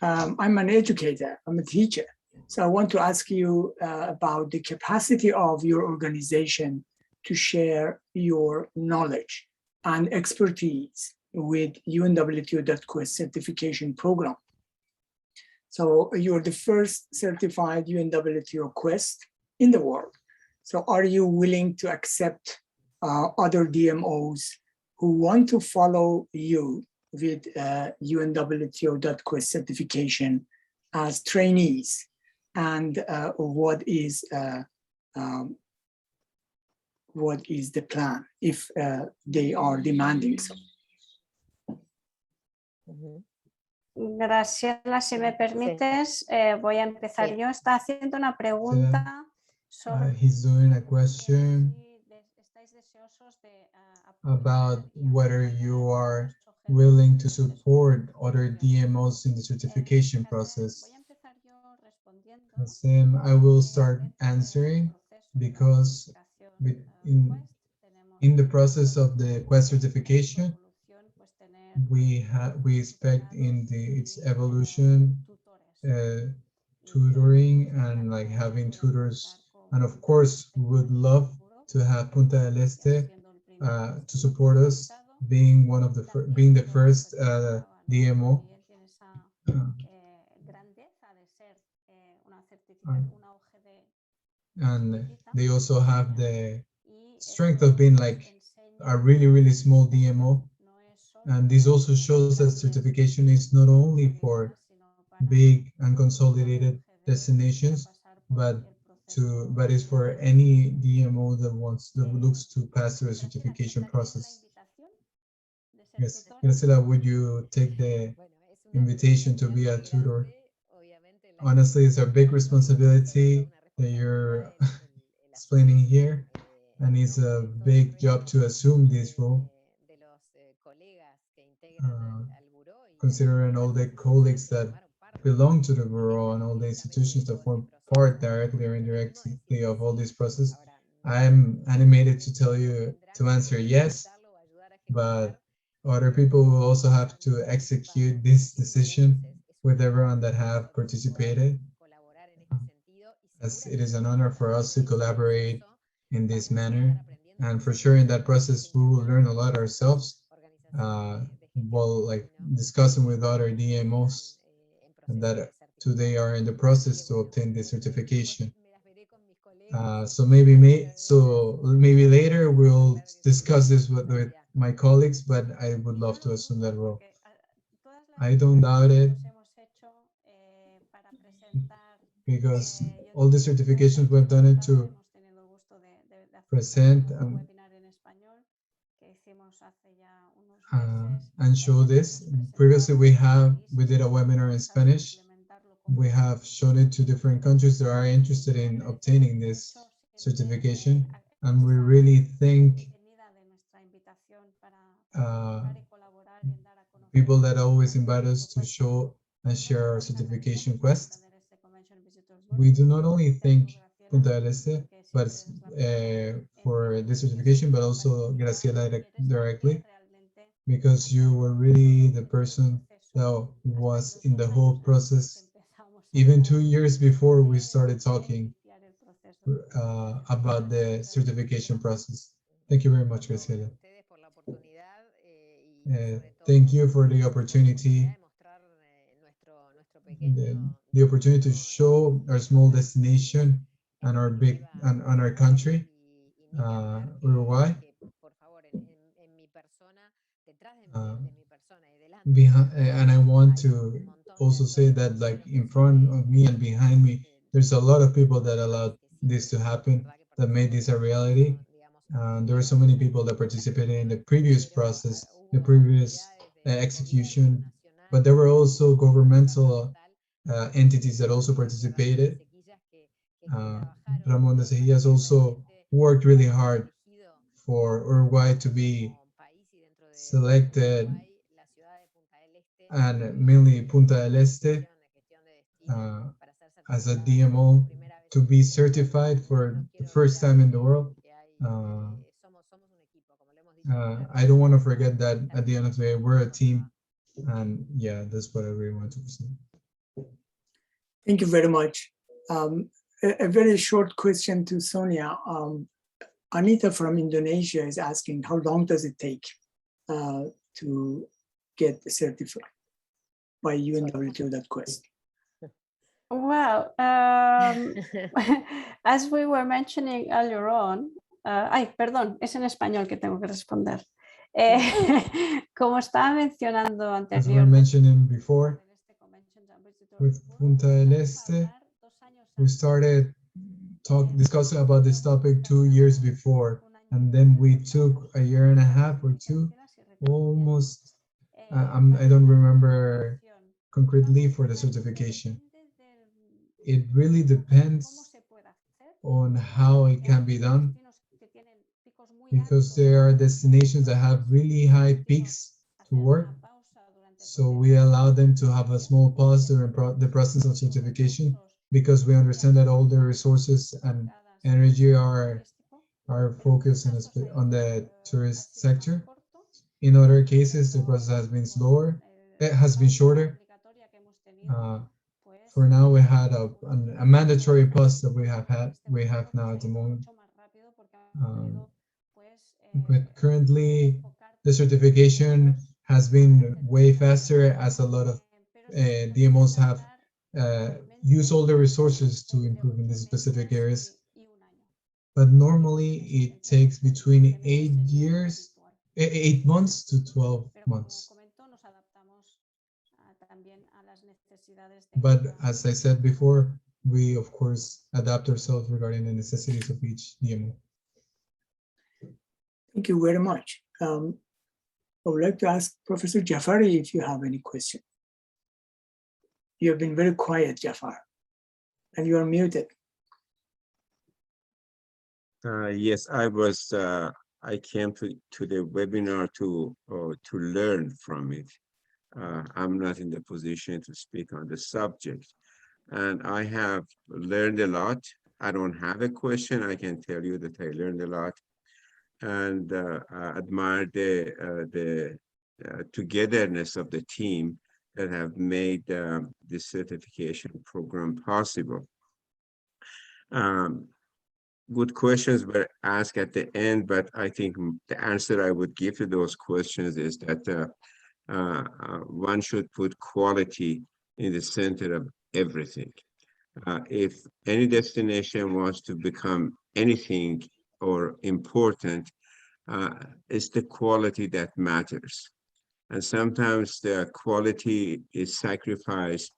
I'm an educator, I'm a teacher. So I want to ask you about the capacity of your organization to share your knowledge and expertise with UNWTO.QUEST certification program. So you're the first certified UNWTO.QUEST in the world. So are you willing to accept other DMOs who want to follow you with UNWTO.QUEST certification as trainees? And what is the plan if they are demanding so? Graciela, si me permites, voy a empezar yo. Está haciendo una pregunta sobre he's doing a question about whether you are willing to support other DMOs in the certification process. Sam, I will start answering, because in the process of the QUEST certification, we expect in its evolution tutoring and like having tutors, and of course we would love to have Punta del Este to support us, being one of the first DMO. And they also have the strength of being like a really small DMO, and this also shows that certification is not only for big and consolidated destinations, but is for any DMO that looks to pass through a certification process. Yes, Graciela, would you take the invitation to be a tutor? Honestly, it's a big responsibility that you're explaining here, and it's a big job to assume this role, considering all the colleagues that belong to the Bureau and all the institutions that form part directly or indirectly of all this process. I'm animated to tell you to answer yes, but other people will also have to execute this decision with everyone that have participated, as it is an honor for us to collaborate in this manner. And for sure, in that process, we will learn a lot ourselves while like discussing with other DMOs that today are in the process to obtain the certification. So maybe later we'll discuss this with my colleagues, but I would love to assume that role. I don't doubt it, because all the certifications we've done it to present and show this. Previously, we did a webinar in Spanish. We have shown it to different countries that are interested in obtaining this certification, and we really thank people that always invite us to show and share our certification quest. We do not only thank Punta del Este, but for this certification, but also Graciela directly, because you were really the person that was in the whole process, even 2 years before we started talking about the certification process. Thank you very much, Graciela. Thank you for the opportunity, the opportunity to show our small destination and our big and our country, Uruguay. And I want to also say that, like, in front of me and behind me, there's a lot of people that allowed this to happen, that made this a reality. There were so many people that participated in the previous process, the previous execution, but there were also governmental entities that also participated. Ramon de Cejillas also worked really hard for Uruguay to be selected, and mainly Punta del Este as a DMO, to be certified for the first time in the world. I don't want to forget that at the end of the day, we're a team, and yeah, that's what I really want to present. Thank you very much. A very short question to Sonia. Anita from Indonesia is asking, how long does it take to get certified by UNWTO.QUEST? Well, as we were mentioning earlier on, perdón, es en español que tengo que responder. Como estaba mencionando anteriormente, as we were mentioning before, with Punta del Este, we started discussing about this topic 2 years before, and then we took a year and a half or two, almost, I don't remember concretely, for the certification. It really depends on how it can be done, because there are destinations that have really high peaks to work. So we allow them to have a small pause during the process of certification, because we understand that all the resources and energy are focused on the tourist sector. In other cases, the process has been slower. It has been shorter. For now, we had a mandatory pause that we have now at the moment. But currently, the certification has been way faster, as a lot of DMOs have used all the resources to improve in these specific areas. But normally, it takes between 8 months to 12 months. But as I said before, we of course adapt ourselves regarding the necessities of each DMO. Thank you very much. I would like to ask Professor Jafari if you have any question. You have been very quiet, Jafar, and you are muted. Yes, I came to the webinar to learn from it. I'm not in the position to speak on the subject, and I have learned a lot. I don't have a question. I can tell you that I learned a lot, and I admire the togetherness of the team that have made this certification program possible. Good questions were asked at the end, but I think the answer I would give to those questions is that one should put quality in the center of everything. If any destination wants to become anything or important, it's the quality that matters. And sometimes the quality is sacrificed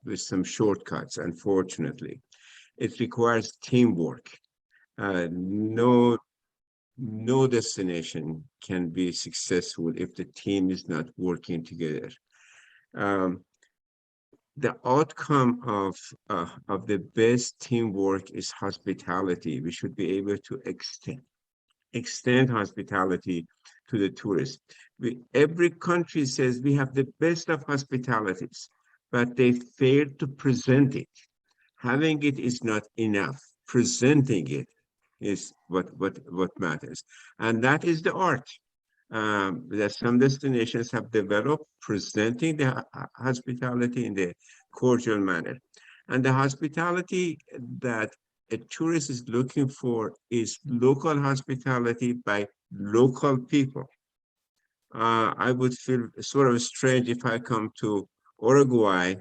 with some shortcuts, unfortunately. It requires teamwork. No destination can be successful if the team is not working together. The outcome of the best teamwork is hospitality. We should be able to extend hospitality to the tourists. Every country says we have the best of hospitalities, but they fail to present it. Having it is not enough. Presenting it is what matters, and that is the art. that some destinations have developed presenting the hospitality in the cordial manner. And the hospitality that a tourist is looking for is local hospitality by local people. I would feel sort of strange if I come to Uruguay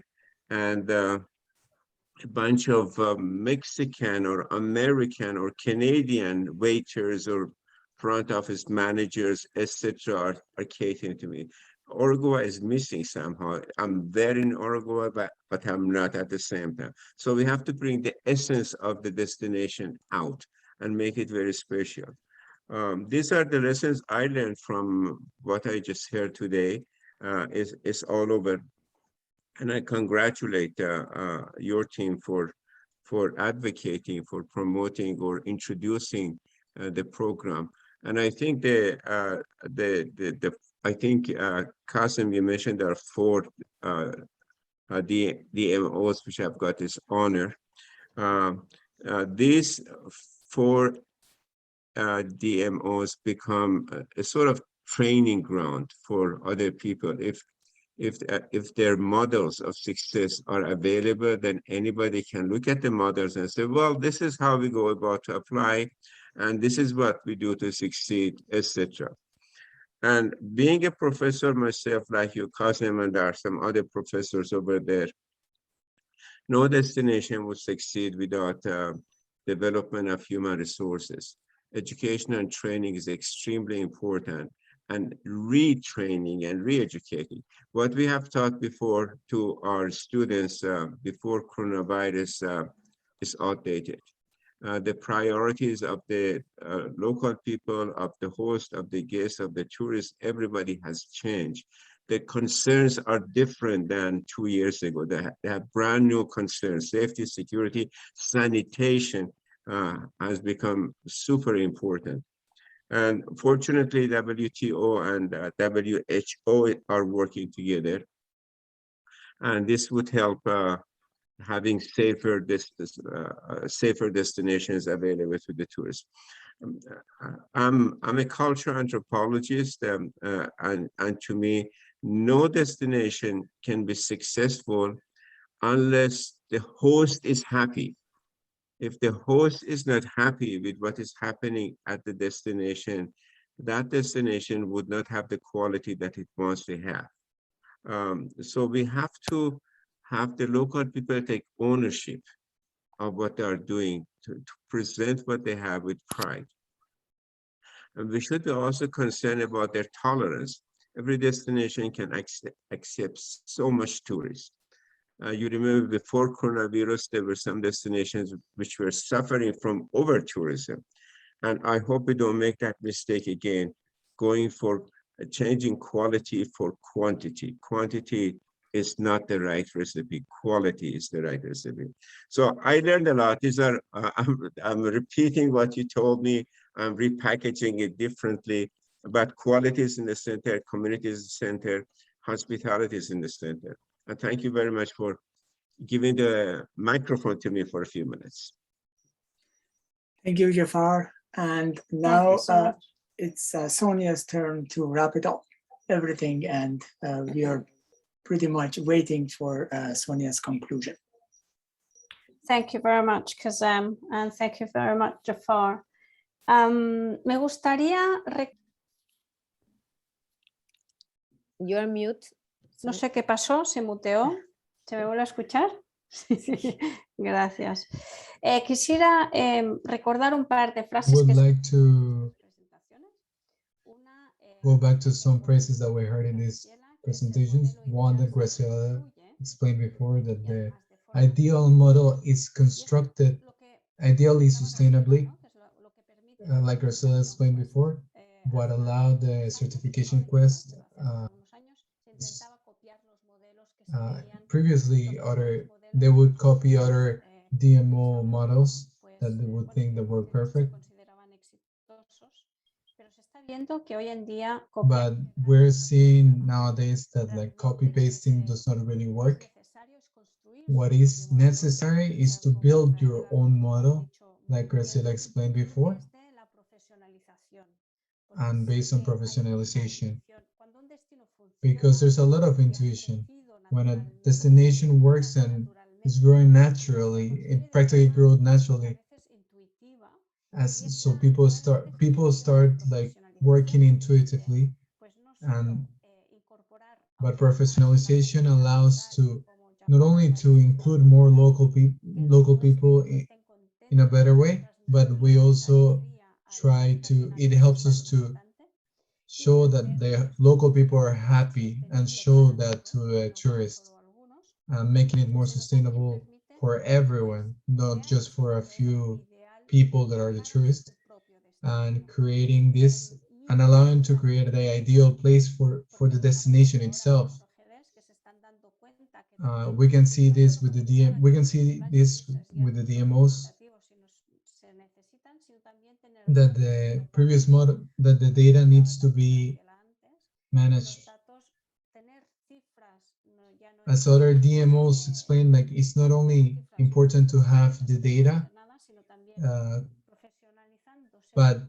and a bunch of Mexican or American or Canadian waiters or front office managers, etc., are catering to me. Uruguay is missing somehow. I'm there in Uruguay, but I'm not at the same time. So we have to bring the essence of the destination out and make it very special. These are the lessons I learned from what I just heard today. It's all over. And I congratulate your team for advocating, for promoting or introducing the program. And I think Qasim, you mentioned there are 4 DMOs which have got this honor. These 4 DMOs become a sort of training ground for other people. If their models of success are available, then anybody can look at the models and say, well, this is how we go about to apply, and this is what we do to succeed, etc. And being a professor myself, like you, Qasim, and there are some other professors over there, no destination would succeed without development of human resources. Education and training is extremely important, and retraining and re-educating. What we have taught before to our students before coronavirus is outdated. The priorities of the local people, of the host, of the guests, of the tourists, everybody has changed. The concerns are different than 2 years ago. They have brand new concerns. Safety, security, sanitation has become super important. And fortunately, WTO and WHO are working together. And this would help having safer destinations available to the tourists. I'm a cultural anthropologist, and to me, no destination can be successful unless the host is happy. If the host is not happy with what is happening at the destination, that destination would not have the quality that it wants to have. So we have to have the local people take ownership of what they are doing to present what they have with pride. And we should be also concerned about their tolerance. Every destination can accept so much tourists. You remember before coronavirus, there were some destinations which were suffering from over-tourism. And I hope we don't make that mistake again, going for changing quality for quantity. Quantity is not the right recipe. Quality is the right recipe. So I learned a lot. These are, I'm repeating what you told me. I'm repackaging it differently, but quality is in the center, community is the center, hospitality is in the center. And thank you very much for giving the microphone to me for a few minutes. Thank you, Jafar. And now it's Sonia's turn to wrap it up, everything. And we are pretty much waiting for Sonia's conclusion. Thank you very much, Kazem, and thank you very much, Jafar. Me gustaría... You're mute. No sé qué pasó, se muteó. ¿Se me vuelve a escuchar? Gracias. Quisiera recordar un par de frases. Would like to go back to some phrases that we heard in these presentations. One that Graciela explained before, that the ideal model is constructed ideally sustainably, like Graciela explained before. What allowed the certification quest previously they would copy other DMO models that they would think that were perfect. But we're seeing nowadays that like copy pasting does not really work. What is necessary is to build your own model, like Graciela explained before. and based on professionalization. Because there's a lot of intuition. When a destination works and is growing naturally, it practically grows naturally. So people start like working intuitively, and but professionalization allows to not only to include more local people in a better way, but we also try to, it helps us to show that the local people are happy and show that to the tourists, making it more sustainable for everyone, not just for a few people that are the tourists, and creating this and allowing to create the ideal place for the destination itself. We can see this with the DMOs, that the previous model, that the data needs to be managed. As other DMOs explain, like it's not only important to have the data, but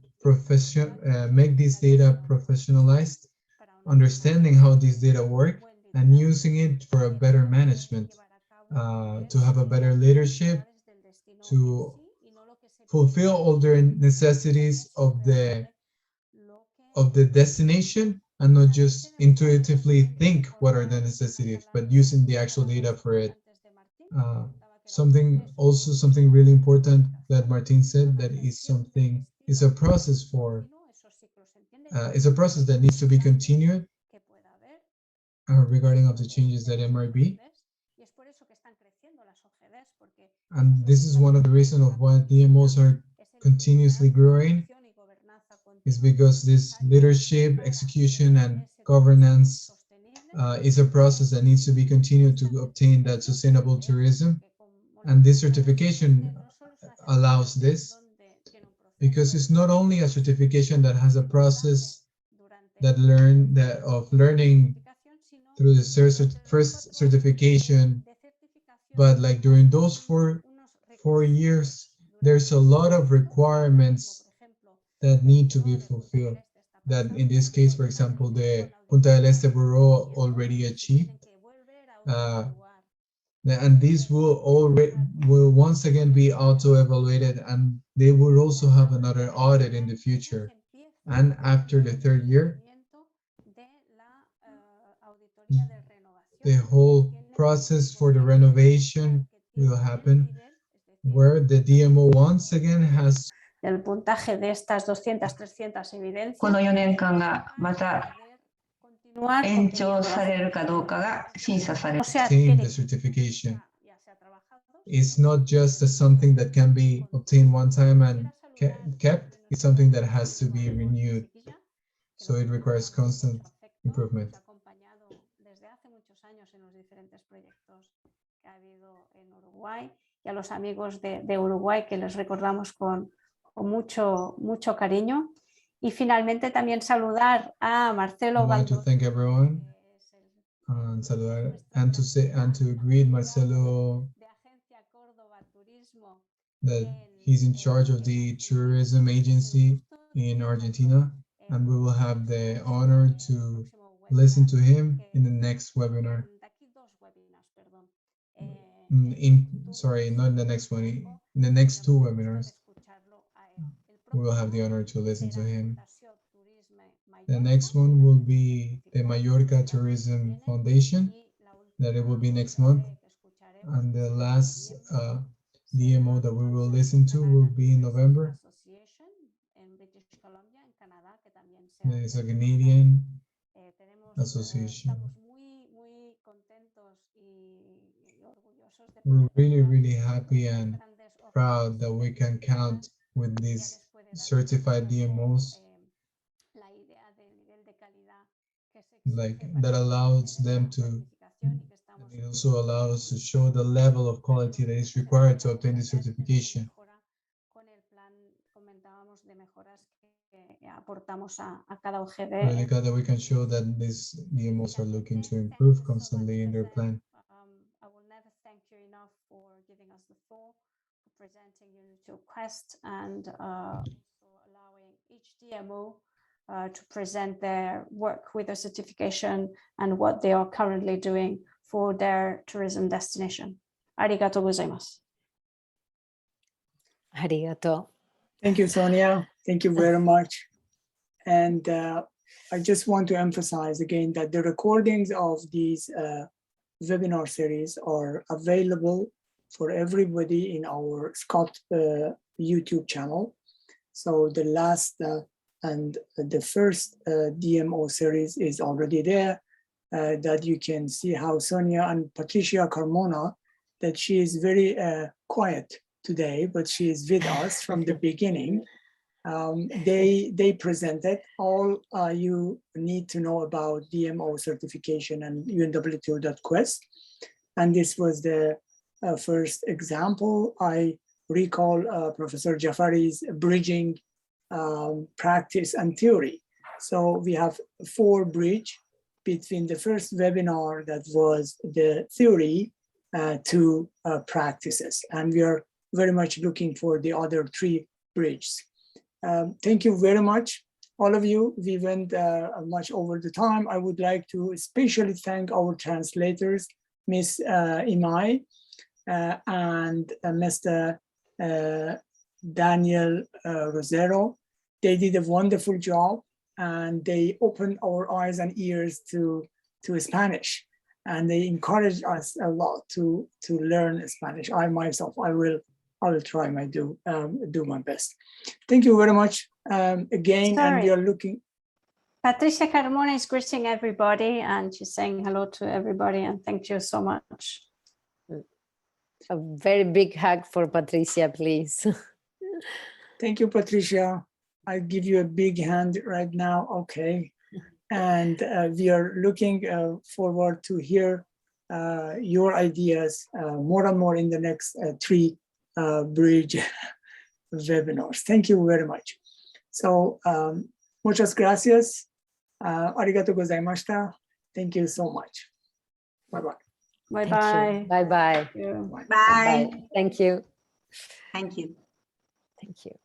make this data professionalized, understanding how these data work and using it for a better management, to have a better leadership, to fulfill all the necessities of the destination, and not just intuitively think what are the necessities, but using the actual data for it. Something really important that Martin said, that is a process that needs to be continued, regarding of the changes that MRB. And this is one of the reasons of why DMOs are continuously growing, is because this leadership, execution, and governance is a process that needs to be continued to obtain that sustainable tourism. And this certification allows this, because it's not only a certification that has a process of learning through the first certification, but like during those four years, there's a lot of requirements that need to be fulfilled, that in this case, for example, the Punta del Este Bureau already achieved. And these will once again be auto-evaluated, and they will also have another audit in the future. And after the third year, the whole process for the renovation will happen, where the DMO once again has el puntaje de estas 200, 300 evidencias. この4年間がまた延長されるかどうかが審査される。obtain the certification. It's not just something that can be obtained one time and kept. It's something that has to be renewed. So it requires constant improvement. Desde hace muchos años en los diferentes proyectos que ha habido en Uruguay, y a los amigos de Uruguay, que les recordamos con mucho cariño. Y finalmente también saludar a Marcelo. I'd like to thank everyone, and saludar, and to greet Marcelo, that he's in charge of the tourism agency in Argentina, and we will have the honor to listen to him in the next webinar. Sorry, not in the next one, in the next two webinars. We will have the honor to listen to him. The next one will be the Mallorca Tourism Foundation, that it will be next month. And the last DMO that we will listen to will be in November. There is a Canadian association. We're really, really happy and proud that we can count with these certified DMOs, like that allows them to, it also allows us to show the level of quality that is required to obtain the certification. Really glad that we can show that these DMOs are looking to improve constantly in their plan. I will never thank you enough for giving us the floor, for presenting UNWTO.QUEST, and also allowing each DMO to present their work with the certification and what they are currently doing for their tourism destination. Arigatou gozaimasu. Arigato. Thank you, Sonia. Thank you very much. And I just want to emphasize again that the recordings of these webinar series are available for everybody in our SCoT YouTube channel. So the last and the first DMO series is already there, that you can see how Sonia and Patricia Carmona, that she is very quiet today, but she is with us from the beginning. They presented all you need to know about DMO certification and UNWTO.QUEST. And this was the first example. I recall Professor Jafari's bridging practice and theory. So we have 4 bridge between the first webinar that was the theory to practices. And we are very much looking for the other 3 bridges. Thank you very much, all of you. We went much over the time. I would like to especially thank our translators, Ms. Imai and Mr. Daniel Rosero. They did a wonderful job, and they opened our eyes and ears to Spanish, and they encouraged us a lot to learn Spanish. I myself, I will try my do my best. Thank you very much again. Sorry. And we are looking. Patricia Carmona is greeting everybody, and she's saying hello to everybody, and thank you so much. A very big hug for Patricia, please. Thank you, Patricia. I give you a big hand right now. Okay. And we are looking forward to hear your ideas more and more in the next 3 bridge webinars. Thank you very much. So, muchas gracias. Arigatou gozaimashita. Thank you so much. Bye-bye. Bye-bye. Bye-bye. Bye. Thank you. Thank you. Thank you.